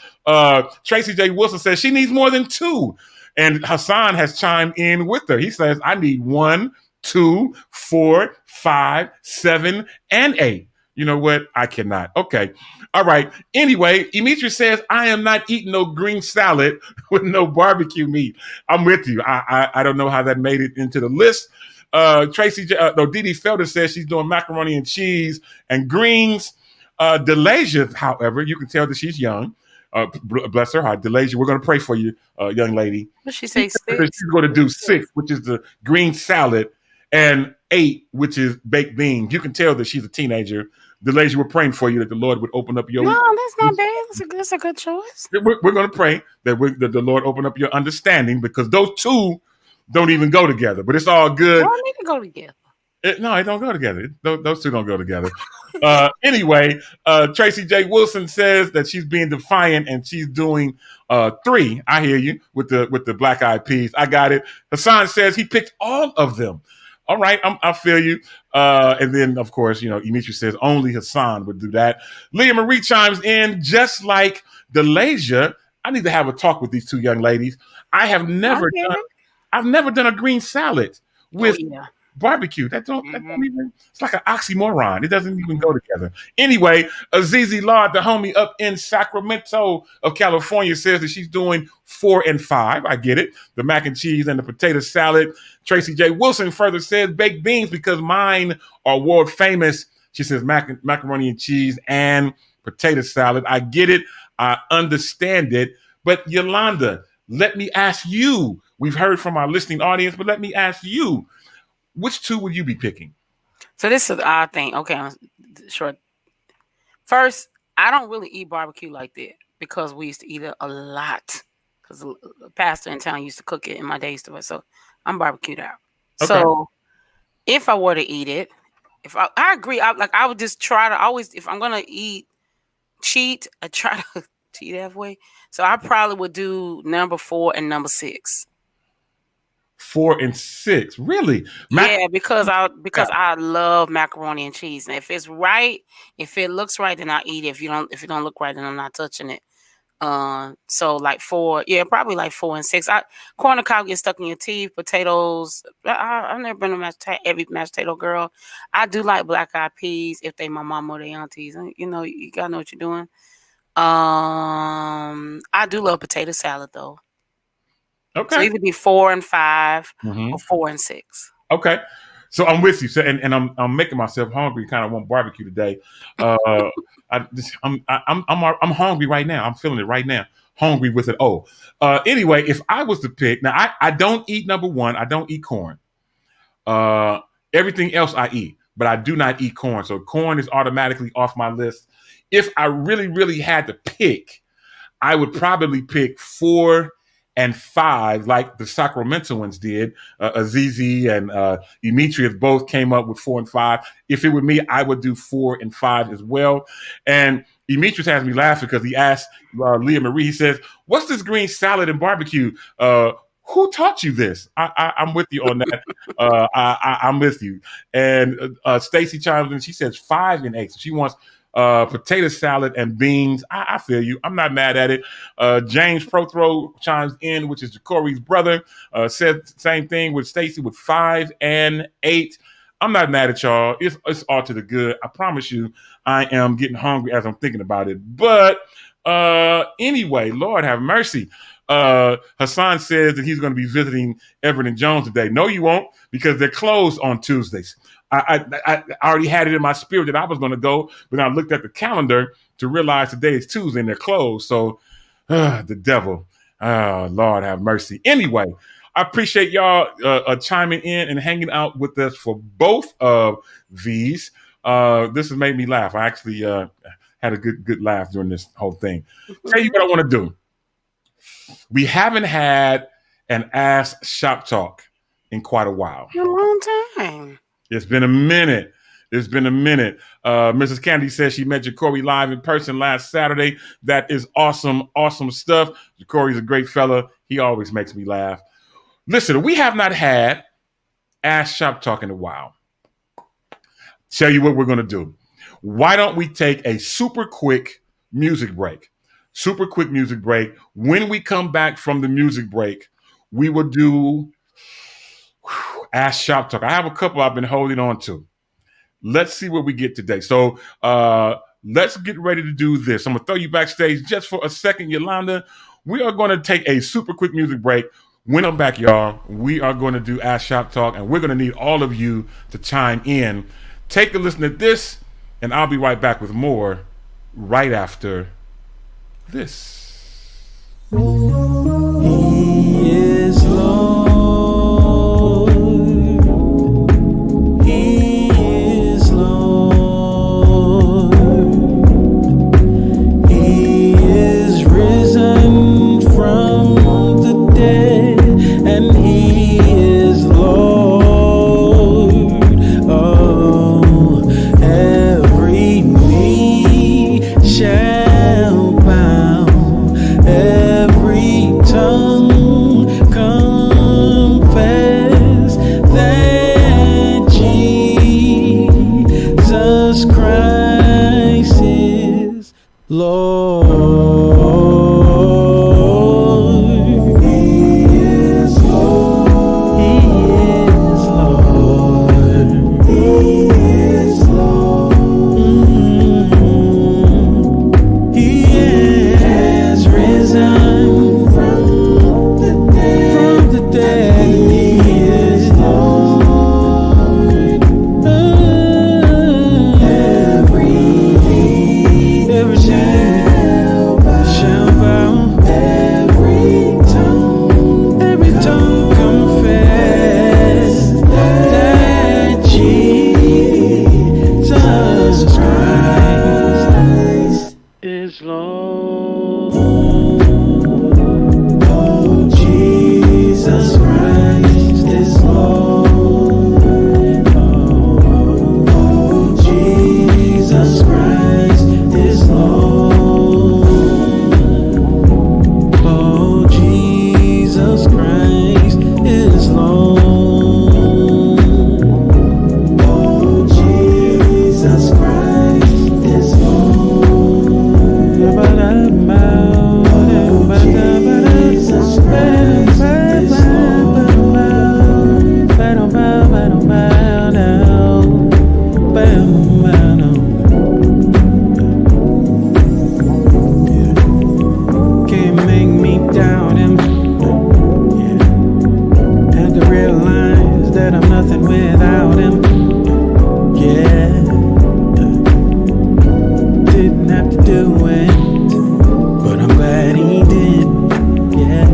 Tracy J. Wilson says she needs more than 2. And Hassan has chimed in with her. He says, I need 1, 2, 4, 5, 7, and 8. You know what? I cannot. Okay. All right. Anyway, Demetrius says, I am not eating no green salad with no barbecue meat. I'm with you. I don't know how that made it into the list. Dee Dee Felder says she's doing macaroni and cheese and greens. Delasia, however, you can tell that she's young. Bless her heart. Delasia, we're going to pray for you, young lady. What she say? 6? She's going to do 6, which is the green salad, and 8, which is baked beans. You can tell that she's a teenager. Delasia, we're praying for you that the Lord would open up your... No, that's not bad. That's a good choice. We're going to pray that the Lord open up your understanding because those two don't even go together. But it's all good. They don't need to go together. No, it don't go together. Those two don't go together. Anyway, Tracy J. Wilson says that she's being defiant and she's doing 3. I hear you with the black-eyed peas. I got it. Hassan says he picked all of them. All right, I feel you. And then, of course, Demetrius says only Hassan would do that. Leah Marie chimes in, just like Delasia. I need to have a talk with these two young ladies. I've never done a green salad with barbecue. That don't even, it's like an oxymoron. It doesn't even go together. Anyway, Azizi Lard, the homie up in Sacramento of California, says that she's doing 4 and 5. I get it. The mac and cheese and the potato salad. Tracy J. Wilson further says baked beans because mine are world famous. She says macaroni and cheese and potato salad. I get it. I understand it. But Yolanda, let me ask you. We've heard from our listening audience, but let me ask you. Which 2 would you be picking? So this is the odd thing. Okay, I'm sure. First, I don't really eat barbecue like that because we used to eat it a lot. Because a pastor in town used to cook it in my days to it. So I'm barbecued out. Okay. So if I were to eat it, I agree. I would just try to always, if I'm gonna cheat, I try to cheat halfway. So I probably would do number 4 and number 6. 4 and 6, really? Yeah, because I love macaroni and cheese. And if it's right, if it looks right, then I eat it. If it don't look right, then I'm not touching it. So like 4, probably like 4 and 6. Corn on the cob gets stuck in your teeth. Potatoes, I've never been a every mashed potato girl. I do like black-eyed peas if they my mom or they aunties. You gotta know what you're doing. I do love potato salad though. Okay. So either be 4 and 5 or 4 and 6. Okay. So I'm with you. So and I'm making myself hungry. Kind of want barbecue today. I'm hungry right now. I'm feeling it right now. Hungry with an O. Anyway, if I was to pick now, I don't eat number one. I don't eat corn. Everything else I eat, but I do not eat corn. So corn is automatically off my list. If I really, really had to pick, I would probably pick 4 and 5, like the Sacramentoans did. Azizi and Demetrius both came up with 4 and 5. If it were me, I would do 4 and 5 as well. And Demetrius has me laughing because he asked Leah Marie, he says, "What's this green salad and barbecue? Who taught you this?" I'm with you on that. I'm with you. And Stacy chimes in. She says 5 and 8. So she wants potato salad and beans. I feel you. I'm not mad at it. James Prothrow chimes in, which is Jacory's brother. Said same thing with Stacy with 5 and 8. I'm not mad at y'all. It's all to the good. I promise you, I am getting hungry as I'm thinking about it. But anyway, Lord have mercy. Hassan says that he's going to be visiting Everett and Jones today. No, you won't, because they're closed on Tuesdays. I already had it in my spirit that I was going to go, but I looked at the calendar to realize today is Tuesday and they're closed. So the devil, Lord have mercy. Anyway, I appreciate y'all chiming in and hanging out with us for both of these. This has made me laugh. I actually had a good laugh during this whole thing. Tell you what I want to do. We haven't had an Ask Shop Talk in quite a while. A long time. It's been a minute. Mrs. Candy says she met Jacory live in person last Saturday. That is awesome, awesome stuff. Jacory's a great fella. He always makes me laugh. Listen, we have not had Ask Shop Talk in a while. Tell you what we're going to do. Why don't we take a super quick music break? When we come back from the music break, we will do Ask Shop Talk. I have a couple I've been holding on to. Let's see what we get today. So let's get ready to do this. I'm going to throw you backstage just for a second, Yolanda. We are going to take a super quick music break. When I'm back, y'all, we are going to do Ask Shop Talk, and we're going to need all of you to chime in. Take a listen to this, and I'll be right back with more right after this. He is Lord. He is Lord. He is risen from the dead, and He is Lord. Oh, every knee shall bow, every tongue confess that Jesus Christ is Lord. He is Lord. He is Lord. He is Lord. He has risen from the dead. He is Lord. Every knee shall bow. Every tongue confess that Jesus Christ is Lord. Oh, Jesus Christ is Lord. Oh, Jesus Christ is Lord. Oh, Jesus Christ is Lord. Oh, Jesus Christ is Lord. Oh, Jesus Christ is Lord. went, but I'm glad he did. Yeah.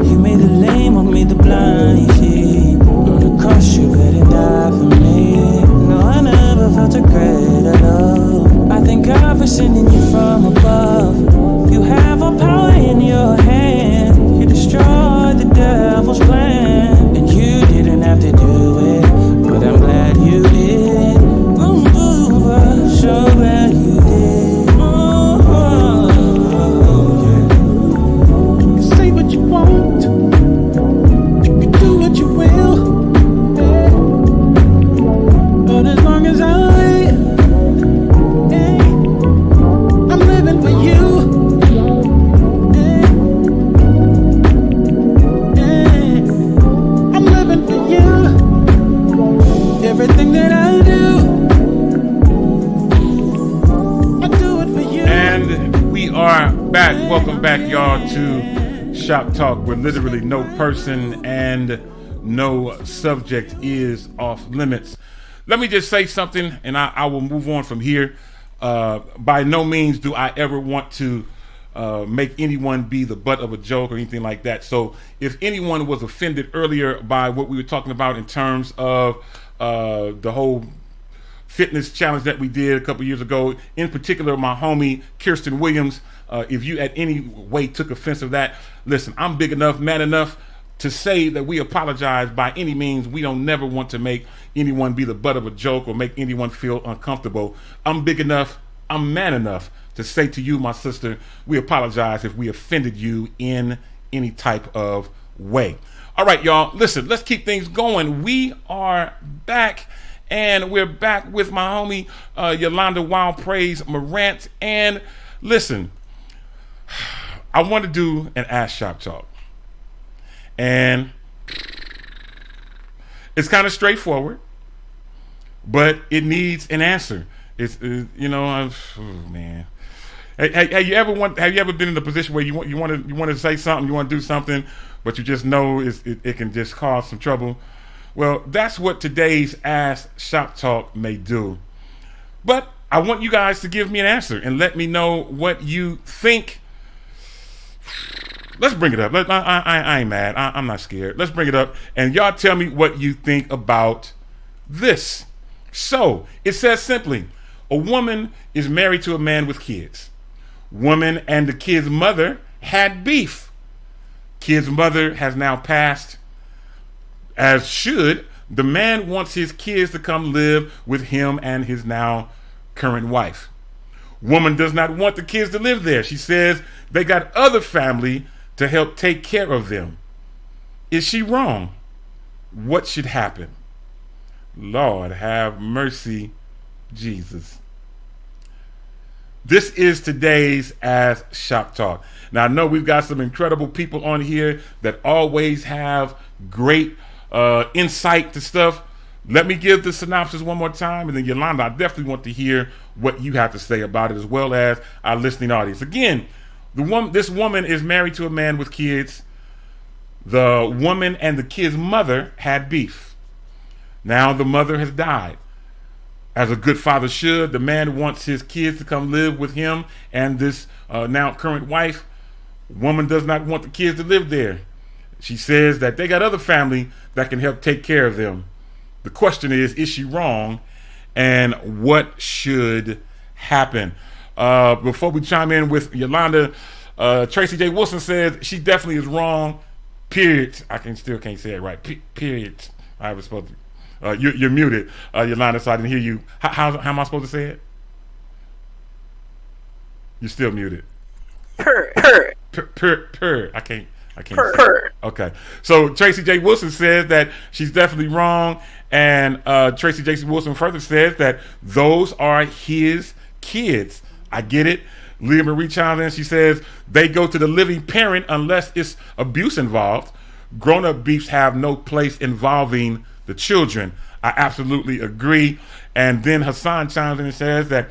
You made the lame, walk me the blind. Yeah. On the cross, you better die for me. No, I never felt a greater love. I thank God for sending you from above. You have all power in your hand. You destroyed the devil's plan, and you didn't have to do it, but I'm glad you did. Boom, boom, so glad you did. You can say what you want, you can do what you will, yeah. But as long as I'm living for you. I'm living for you. Everything that I do it for you. And we are back. Welcome back, y'all, to Shop Talk, where literally no person and no subject is off limits. Let me just say something, and I will move on from here. By no means do I ever want to make anyone be the butt of a joke or anything like that. So if anyone was offended earlier by what we were talking about in terms of the whole fitness challenge that we did a couple years ago, in particular my homie Kirsten Williams, if you at any way took offense of that, listen, I'm big enough, man enough to say that we apologize by any means. We don't never want to make anyone be the butt of a joke or make anyone feel uncomfortable. I'm big enough, I'm man enough to say to you, my sister, we apologize if we offended you in any type of way. All right, y'all, listen, let's keep things going. We are back, and we're back with my homie Yolanda Wild Praise Morant. And listen, I want to do an Ask Shop Talk. And it's kind of straightforward, but it needs an answer. It's oh man. Have you ever been in a position where you want to say something, you want to do something, but you just know it can just cause some trouble? Well, that's what today's Ask Shop Talk may do. But I want you guys to give me an answer and let me know what you think. Let's bring it up. I ain't mad. I'm not scared. Let's bring it up. And y'all tell me what you think about this. So, it says simply, a woman is married to a man with kids. Woman and the kid's mother had beef. Kid's mother has now passed. As should, the man wants his kids to come live with him and his now current wife. Woman does not want the kids to live there. She says they got other family to help take care of them. Is she wrong? What should happen? Lord have mercy, Jesus. This is today's Ask Shop Talk. Now, I know we've got some incredible people on here that always have great insight to stuff. Let me give the synopsis one more time, and then Yolanda, I definitely want to hear what you have to say about it, as well as our listening audience. Again, this woman is married to a man with kids. The woman and the kid's mother had beef. Now the mother has died. As a good father should, the man wants his kids to come live with him and this now current wife. Woman does not want the kids to live there. She says that they got other family that can help take care of them. The question is she wrong? And what should happen? Before we chime in with Yolanda, Tracy J. Wilson says she definitely is wrong. Period. Still can't say it right. Period. I was supposed to. You're muted, Yolanda, so I didn't hear you. How am I supposed to say it? You're still muted. Per. I can't. Per. Okay. So Tracy J. Wilson says that she's definitely wrong, and Tracy J. Wilson further says that those are his kids. I get it. Leah Marie chimes in. She says they go to the living parent unless it's abuse involved. Grown-up beefs have no place involving the children. I absolutely agree. And then Hassan chimes in and says that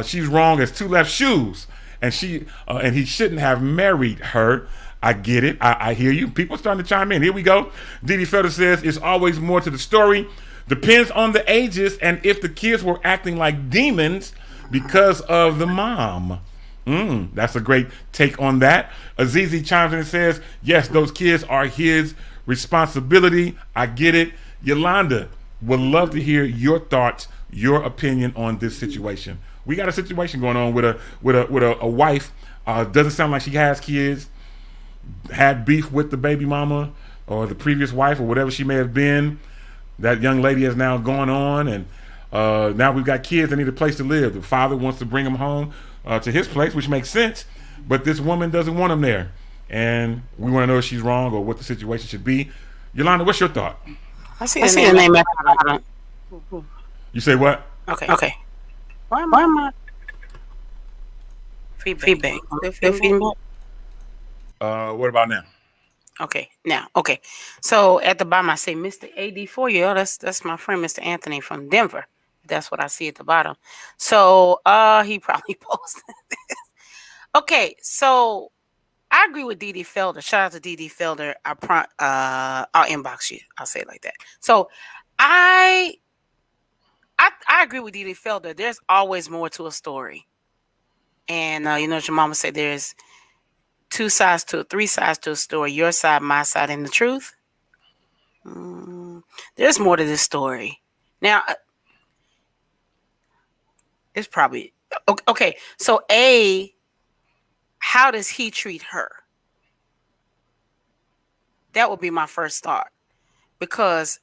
she's wrong as two left shoes, and he shouldn't have married her. I get it. I hear you. People are starting to chime in. Here we go. Didi Felder says it's always more to the story. Depends on the ages and if the kids were acting like demons because of the mom. That's a great take on that. Azizi chimes in and says, yes, those kids are his responsibility. I get it. Yolanda, would love to hear your thoughts, your opinion on this situation. We got a situation going on with a wife. Doesn't sound like she has kids. Had beef with the baby mama or the previous wife or whatever she may have been. That young lady has now gone on, and now we've got kids that need a place to live. The father wants to bring them home to his place, which makes sense, but this woman doesn't want them there. And we want to know if she's wrong or what the situation should be. Yolanda, what's your thought? I see the name. You say what? Okay. Why am I feedback? Feedback. What about now? Okay, now, okay. So at the bottom, I say Mr. AD4, yo, that's my friend, Mr. Anthony from Denver. That's what I see at the bottom. So he probably posted this. Okay, so I agree with Dee Felder. Shout out to Dee Felder. I'll inbox you. I'll say it like that. So I agree with Dee Felder. There's always more to a story. And you know what your mama said, there's three sides to a story. Your side, my side, and the truth. There's more to this story. Now, it's probably okay. So, how does he treat her? That would be my first thought, because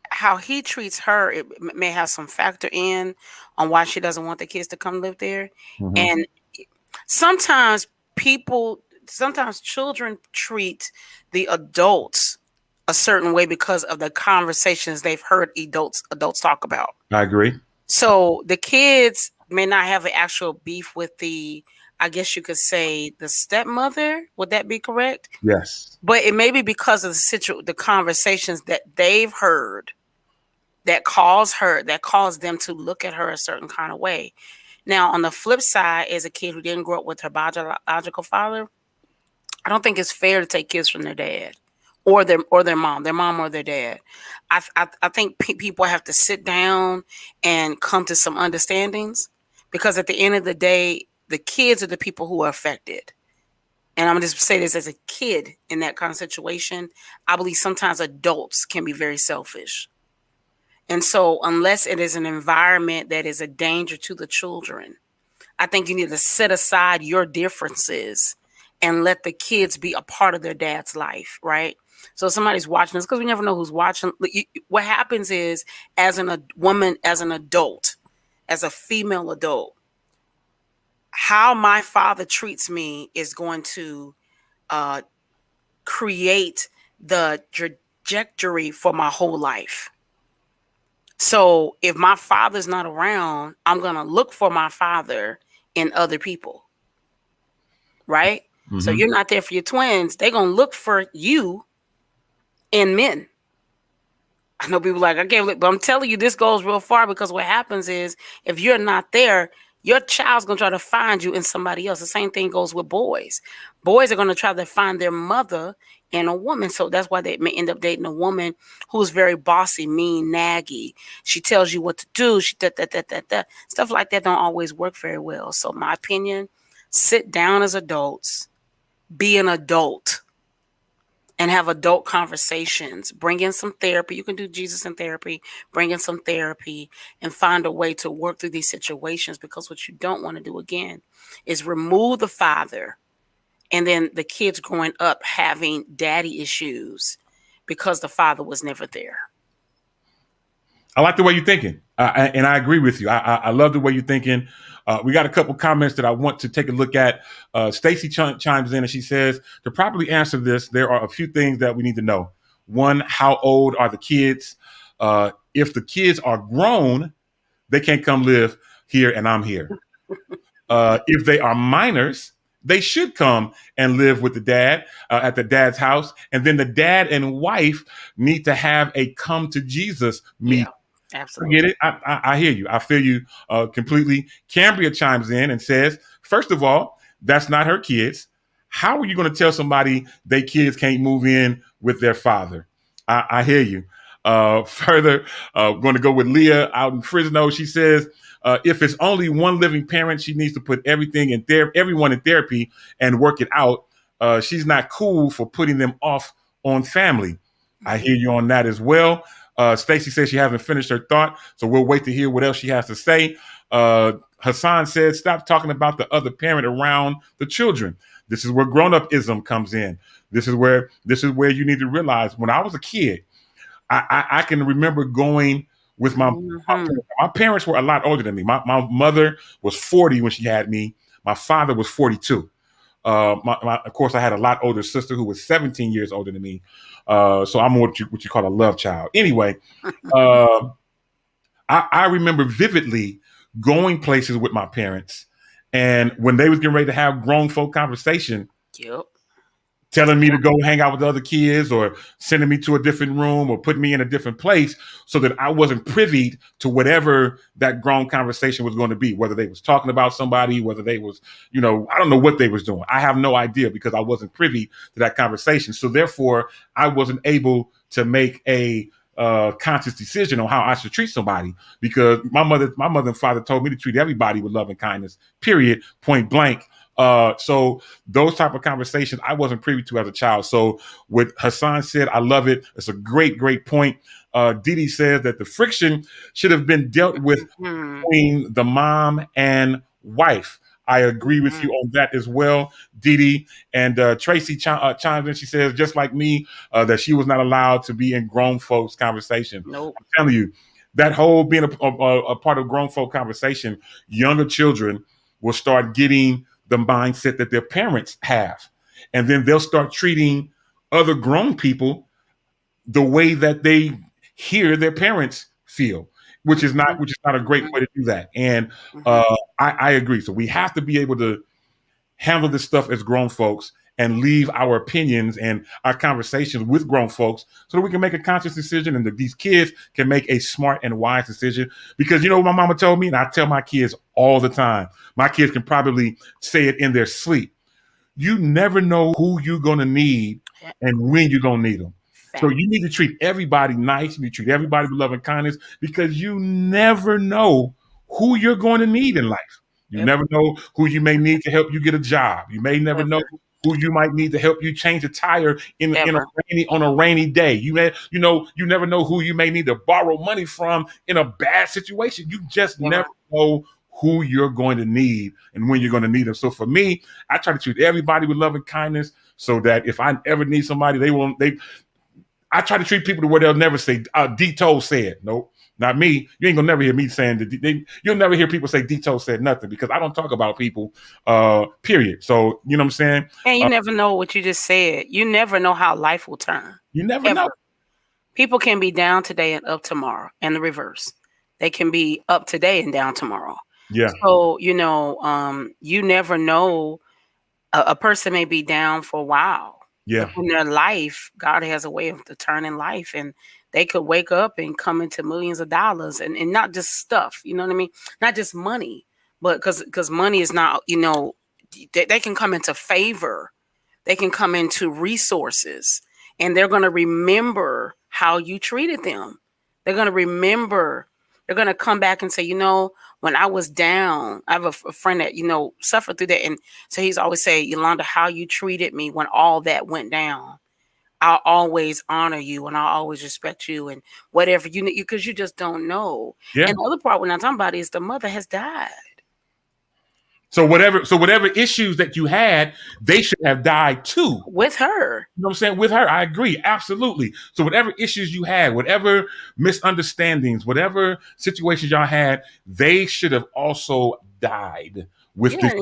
how he treats her, it may have some factor in on why she doesn't want the kids to come live there. Mm-hmm. And sometimes children treat the adults a certain way because of the conversations they've heard adults talk about. I agree. So the kids may not have an actual beef with the, I guess you could say, the stepmother. Would that be correct? Yes. But it may be because of the conversations that they've heard that cause them to look at her a certain kind of way. Now, on the flip side, as a kid who didn't grow up with her biological father, I don't think it's fair to take kids from their dad or their mom or their dad. I think people have to sit down and come to some understandings, because at the end of the day, the kids are the people who are affected. And I'm going to just say this as a kid in that kind of situation. I believe sometimes adults can be very selfish. And so unless it is an environment that is a danger to the children, I think you need to set aside your differences and let the kids be a part of their dad's life, right? So somebody's watching this, because we never know who's watching. What happens is, as an adult, as a female adult, how my father treats me is going to create the trajectory for my whole life. So if my father's not around, I'm going to look for my father in other people, right? Mm-hmm. So you're not there for your twins. They're going to look for you in men. I know people like, I can't look, but I'm telling you, this goes real far, because what happens is, if you're not there, your child's going to try to find you in somebody else. The same thing goes with boys. Boys are going to try to find their mother in a woman. So that's why they may end up dating a woman who's very bossy, mean, naggy. She tells you what to do. She stuff like that don't always work very well. So my opinion, sit down as adults, be an adult, and have adult conversations. Bring in some therapy. You can do Jesus in therapy. Bring in some therapy and find a way to work through these situations, because what you don't want to do, again, is remove the father and then the kids growing up having daddy issues because the father was never there. I like the way you're thinking, and I agree with you. I love the way you're thinking. We got a couple comments that I want to take a look at. Stacy chimes in and she says, to properly answer this, there are a few things that we need to know. One, how old are the kids? If the kids are grown, they can't come live here and I'm here. If they are minors, they should come and live with the dad at the dad's house. And then the dad and wife need to have a come to Jesus meet. Yeah. Absolutely. I get it. I hear you. I feel you completely. Cambria chimes in and says, first of all, that's not her kids. How are you going to tell somebody their kids can't move in with their father? I hear you. Further, going to go with Leah out in Fresno. She says, if it's only one living parent, she needs to put everyone in therapy and work it out. She's not cool for putting them off on family. I hear you on that as well. Stacy says she hasn't finished her thought, so we'll wait to hear what else she has to say. Hassan said, stop talking about the other parent around the children. This is where grown-up-ism comes in. This is where you need to realize, when I was a kid, I can remember going with my parents were a lot older than me. My mother was 40 when she had me. My father was 42. Of course, I had a lot older sister who was 17 years older than me. So I'm what you call a love child. Anyway, I remember vividly going places with my parents, and when they was getting ready to have grown folk conversation, Yep. telling me to go hang out with other kids or sending me to a different room or putting me in a different place so that I wasn't privy to whatever that grown conversation was going to be, whether they was talking about somebody, whether they was, I don't know what they was doing. I have no idea because I wasn't privy to that conversation. So therefore, I wasn't able to make a conscious decision on how I should treat somebody, because my mother and father told me to treat everybody with love and kindness, period, point blank. So those type of conversations I wasn't privy to as a child. So what Hassan said, I love it. It's a great, great point. Didi says that the friction should have been dealt with between the mom and wife. I agree with you on that as well, Didi. And Tracy chimes in. She says, just like me, that she was not allowed to be in grown folks' conversation. Nope. I'm telling you, that whole being a part of grown folk conversation, younger children will start getting the mindset that their parents have. And then they'll start treating other grown people the way that they hear their parents feel, which is not a great way to do that. And I agree. So we have to be able to handle this stuff as grown folks and leave our opinions and our conversations with grown folks so that we can make a conscious decision and that these kids can make a smart and wise decision. Because you know what my mama told me, and I tell my kids all the time, my kids can probably say it in their sleep. You never know who you're going to need and when you're going to need them. So you need to treat everybody nice. You need to treat everybody with love and kindness, because you never know who you're going to need in life. You never know who you may need to help you get a job. You may never know who you might need to help you change a tire on a rainy day. You never know who you may need to borrow money from in a bad situation. You just never know who you're going to need and when you're going to need them. So for me, I try to treat everybody with love and kindness so that if I ever need somebody, I try to treat people to where they'll never say, Dito said. Nope, not me. You ain't gonna never hear me saying that. You'll never hear people say Dito said nothing, because I don't talk about people, period. So, you know what I'm saying? And you never know what you just said. You never know how life will turn. You never know. People can be down today and up tomorrow, and the reverse. They can be up today and down tomorrow. Yeah. So, you never know. A person may be down for a while. Yeah. In their life, God has a way of turning life, and they could wake up and come into millions of dollars, and not just stuff, you know what I mean? Not just money, but because money is not, they can come into favor. They can come into resources, and they're going to remember how you treated them. They're going to remember. They're going to come back and say, when I was down, I have a friend that, suffered through that. And so he's always say, Yolanda, how you treated me when all that went down, I'll always honor you and I'll always respect you and whatever because you just don't know. Yeah. And the other part when I'm talking about is the mother has died. So whatever issues that you had, they should have died too. With her. You know what I'm saying? With her. I agree. Absolutely. So whatever issues you had, whatever misunderstandings, whatever situations y'all had, they should have also died with this.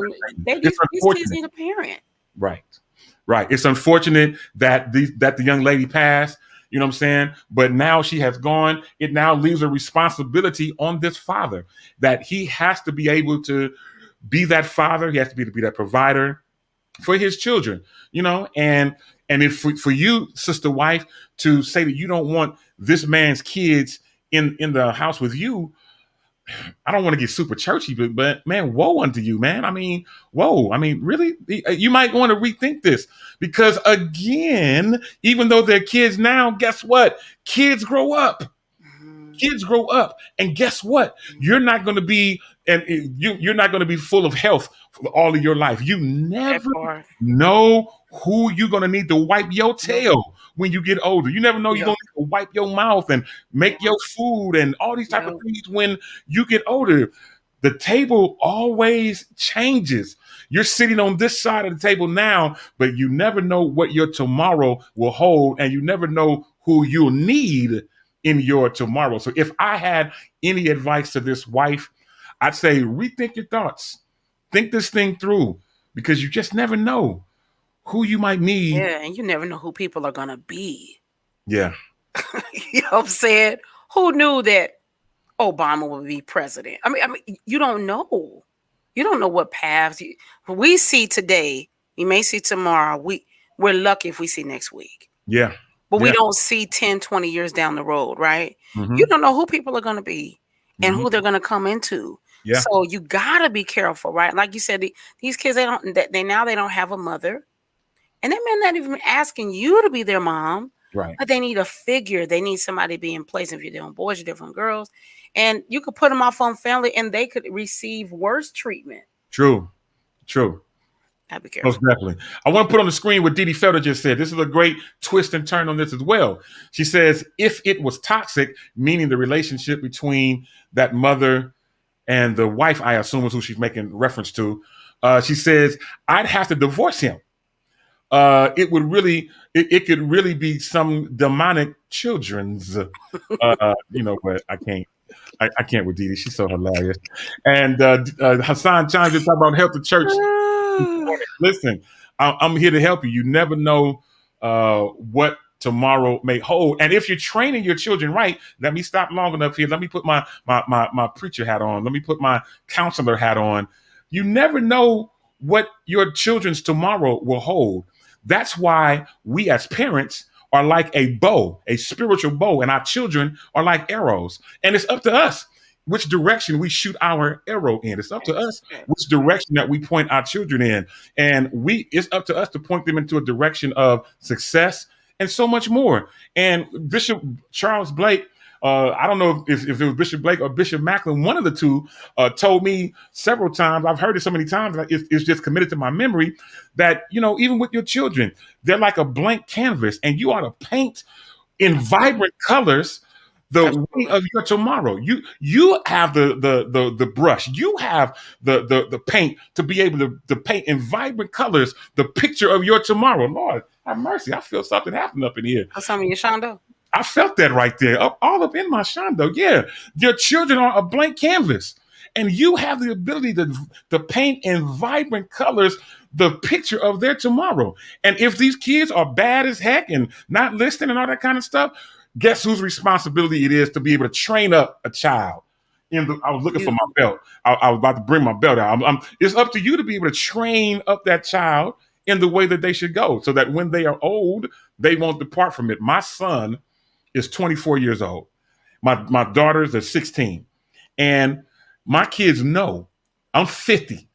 These kids need a parent. Right. It's unfortunate that the young lady passed. You know what I'm saying? But now she has gone. It now leaves a responsibility on this father that he has to be able to be that father. He has to be that provider for his children, and if for you, sister wife, to say that you don't want this man's kids in the house with you, I don't want to get super churchy, but man, woe unto you, man. I mean, whoa. I mean, really, you might want to rethink this because again, even though they're kids now, guess what? Kids grow up. Kids grow up, and guess what? You're not going to be, and you're not going to be full of health for all of your life. You That never part. know who you're going to need to wipe your tail when you get older. You never know you're Yeah. going to wipe your mouth and make your food and all these type of Yeah. things when you get older. The table always changes. You're sitting on this side of the table now, but you never know what your tomorrow will hold, and you never know who you'll need in your tomorrow. So if I had any advice to this wife, I'd say rethink your thoughts. Think this thing through because you just never know who you might need. Yeah, and you never know who people are gonna be. Yeah. You know what I'm saying? Who knew that Obama would be president? I mean, you don't know. You don't know what paths we see today. You may see tomorrow. We're lucky if we see next week. Yeah. But we Yeah. don't see 10, 20 years down the road, right? Mhm. You don't know who people are going to be and Mhm. who they're going to come into. Yeah. So you got to be careful, right? Like you said, these kids, they don't have a mother. And they may not even be asking you to be their mom, Right. but they need a figure. They need somebody to be in place. If you're dealing with boys, you're different girls. And you could put them off on family and they could receive worse treatment. True. True. Gotta be careful. Most definitely. I want to put on the screen what Didi Felder just said. This is a great twist and turn on this as well. She says, if it was toxic, meaning the relationship between that mother and the wife, I assume is who she's making reference to, she says, I'd have to divorce him. It would really, it could really be some demonic children's, but I can't. I can't with Didi. She's so hilarious. And Hassan chimes in talking about help the church. Listen, I'm here to help you. You never know what tomorrow may hold. And if you're training your children right, let me stop long enough here. Let me put my preacher hat on. Let me put my counselor hat on. You never know what your children's tomorrow will hold. That's why we as parents are like a bow, a spiritual bow, and our children are like arrows. And it's up to us which direction we shoot our arrow in. It's up to us which direction that we point our children in. And it's up to us to point them into a direction of success and so much more. And Bishop Charles Blake, I don't know if it was Bishop Blake or Bishop Macklin, one of the two, told me several times, I've heard it so many times, like it's just committed to my memory, that, even with your children, they're like a blank canvas, and you ought to paint in vibrant colors the way of your tomorrow. You have the brush, you have the paint to be able to paint in vibrant colors the picture of your tomorrow. Lord, have mercy. I feel something happening up in here. Or some of your Shondo. I felt that right there, all up in my shondo. Yeah, your children are a blank canvas, and you have the ability to paint in vibrant colors the picture of their tomorrow. And if these kids are bad as heck and not listening and all that kind of stuff, guess whose responsibility it is to be able to train up a child? I was looking for my belt. I was about to bring my belt out. It's up to you to be able to train up that child in the way that they should go, so that when they are old, they won't depart from it. My son is 24 years old. My daughters are 16. And my kids know I'm 50.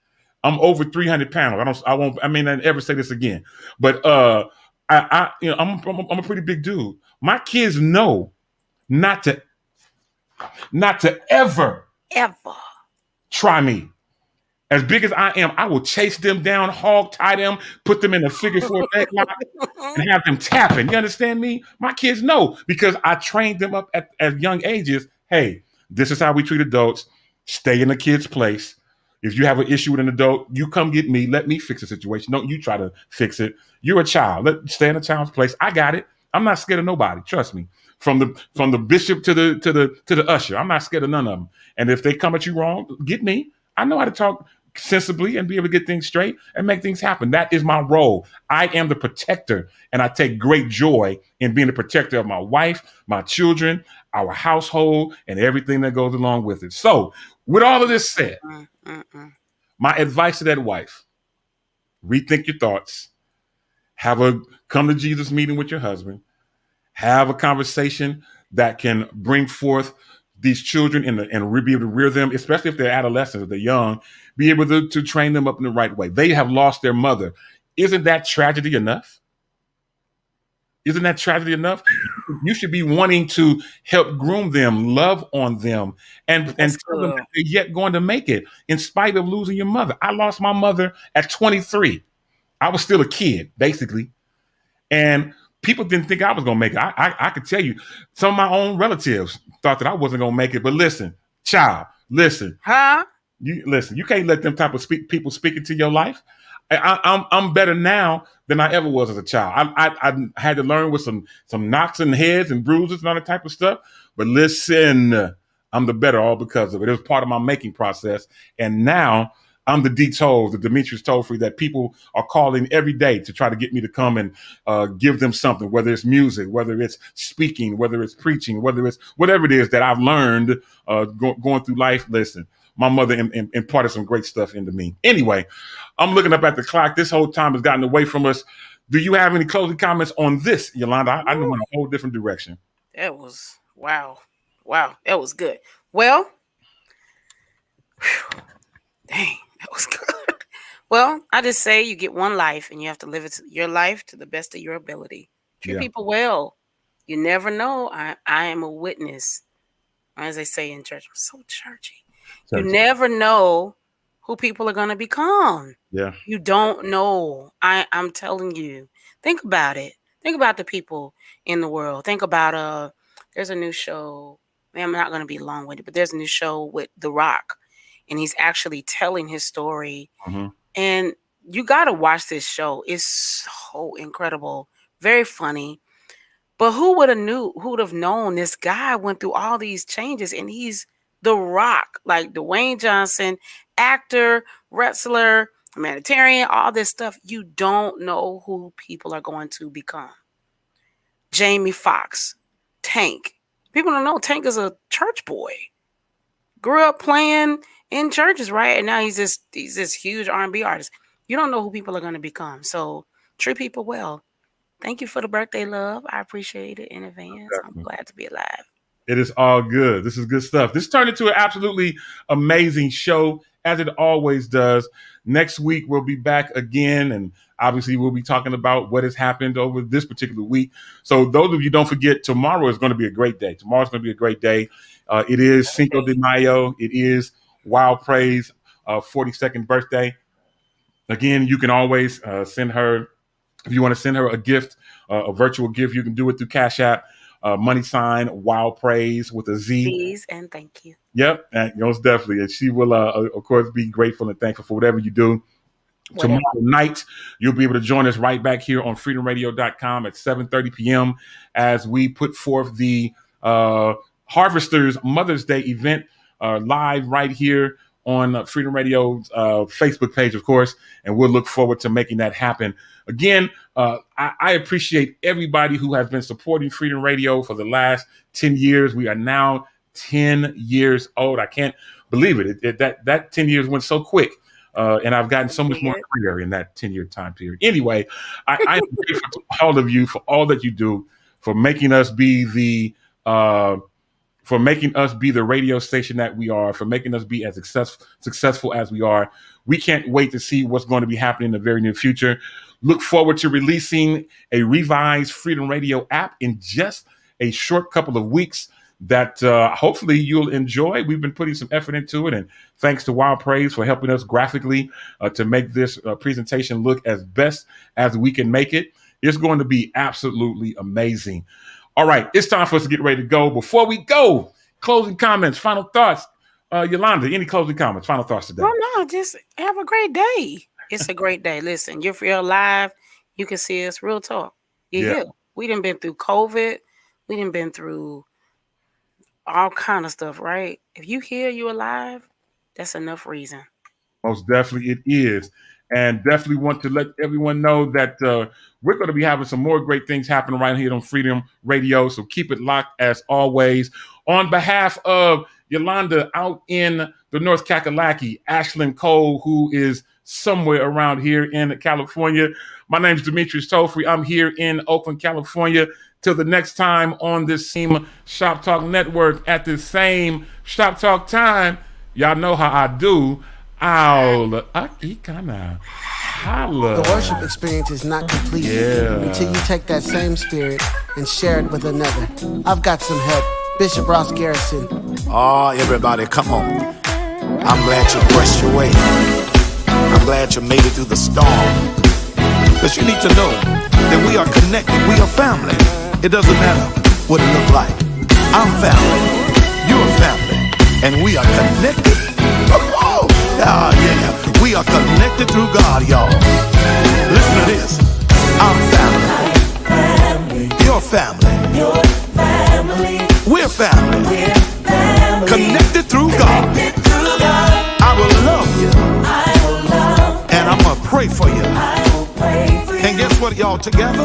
I'm over 300 pounds. I may not ever say this again. But I'm a pretty big dude. My kids know not to ever try me. As big as I am, I will chase them down, hog tie them, put them in a figure four leg lock, and have them tapping. You understand me? My kids know because I trained them up at young ages. Hey, this is how we treat adults. Stay in a kid's place. If you have an issue with an adult, you come get me. Let me fix the situation. Don't you try to fix it. You're a child. Stay in a child's place. I got it. I'm not scared of nobody. Trust me. From the bishop to the usher, I'm not scared of none of them. And if they come at you wrong, get me. I know how to talk sensibly and be able to get things straight and make things happen. That is my role. I am the protector, and I take great joy in being the protector of my wife, my children, our household, and everything that goes along with it. So, with all of this said, my advice to that wife: rethink your thoughts, have a come to Jesus meeting with your husband, have a conversation that can bring forth these children and be able to rear them, especially if they're adolescents, if they're young, be able to train them up in the right way. They have lost their mother. Isn't that tragedy enough? Isn't that tragedy enough? You should be wanting to help groom them, love on them, and tell them that they're yet going to make it in spite of losing your mother. I lost my mother at 23. I was still a kid, basically. And people didn't think I was going to make it. I could tell you, some of my own relatives thought that I wasn't going to make it. But listen, child, listen. Huh? You can't let them type of people speak into your life. I'm better now than I ever was as a child. I had to learn with some knocks and heads and bruises and all that type of stuff. But listen, I'm the better all because of it. It was part of my making process. And now I'm the the Demetrius Tollfree that people are calling every day to try to get me to come and give them something, whether it's music, whether it's speaking, whether it's preaching, whether it's whatever it is that I've learned going through life. Listen, my mother imparted some great stuff into me. Anyway, I'm looking up at the clock. This whole time has gotten away from us. Do you have any closing comments on this, Yolanda? I went a whole different direction. That was, wow. That was good. Well, dang, that was good. Well, I just say you get one life and you have to live your life to the best of your ability. Treat people well. You never know. I am a witness. As they say in church, I'm so churchy. You never know who people are going to become. Yeah. You don't know. I'm telling you. Think about it. Think about the people in the world. Think about there's a new show. I'm not going to be long-winded, but there's a new show with The Rock, and he's actually telling his story. Mm-hmm. And you got to watch this show. It's so incredible. Very funny. But who would have known this guy went through all these changes, and he's The Rock, like Dwayne Johnson, actor, wrestler, humanitarian, all this stuff. You don't know who people are going to become. Jamie Foxx, Tank. People don't know Tank is a church boy. Grew up playing in churches, right? And now he's this huge R&B artist. You don't know who people are going to become. So treat people well. Thank you for the birthday love. I appreciate it in advance. I'm glad to be alive. It is all good. This is good stuff. This turned into an absolutely amazing show, as it always does. Next week, we'll be back again, and obviously we'll be talking about what has happened over this particular week. So those of you, don't forget, tomorrow is going to be a great day. Tomorrow's going to be a great day. It is Cinco de Mayo. It is Wild Praise 42nd birthday. Again, you can always send her, if you want to send her a gift, a virtual gift, you can do it through Cash App. Money sign Wild Praise with a Z. Please and thank you. Yep, and most definitely. And she will, of course, be grateful and thankful for whatever you do. Tomorrow night, you'll be able to join us right back here on freedomradio.com at 7:30 p.m. as we put forth the Harvesters Mother's Day event live right here on Freedom Radio's Facebook page, of course, and we'll look forward to making that happen. Again, I appreciate everybody who has been supporting Freedom Radio for the last 10 years. We are now 10 years old. I can't believe it. That 10 years went so quick, and I've gotten so much more clear in that 10-year time period. Anyway, I am grateful to all of you for all that you do, for making us be the radio station that we are, for making us be as successful as we are. We can't wait to see what's going to be happening in the very near future. Look forward to releasing a revised Freedom Radio app in just a short couple of weeks that hopefully you'll enjoy. We've been putting some effort into it, and thanks to Wild Praise for helping us graphically to make this presentation look as best as we can make it. It's going to be absolutely amazing. All right, it's time for us to get ready to go. Before we go, closing comments, final thoughts. Yolanda, any closing comments, final thoughts today? Well, no, just have a great day. It's a great day. Listen, you're alive. You can see us. Real talk. You're here. We done been through COVID. We done been through all kind of stuff, right? If you here, you alive, that's enough reason. Most definitely it is. And definitely want to let everyone know that we're going to be having some more great things happening right here on Freedom Radio. So keep it locked as always. On behalf of Yolanda out in the North Kakalaki, Ashlyn Cole, who is somewhere around here in California. My name is Demetrius Tollfree. I'm here in Oakland, California. Till the next time on this same Shop Talk Network at the same Shop Talk time, y'all know how I do. Holla. The worship experience is not complete until you take that same spirit and share it with another. I've got some help. Bishop Ross Garrison. Oh, everybody, come on. I'm glad you pressed your way. I'm glad you made it through the storm. Because you need to know that we are connected. We are family. It doesn't matter what it looks like. I'm family. You're family. And we are connected. Oh, yeah. We are connected through God, y'all. Listen to this. I'm family. Your family. We're family. Connected through God. I will love you. And I'm going to pray for you. And guess what, y'all? Together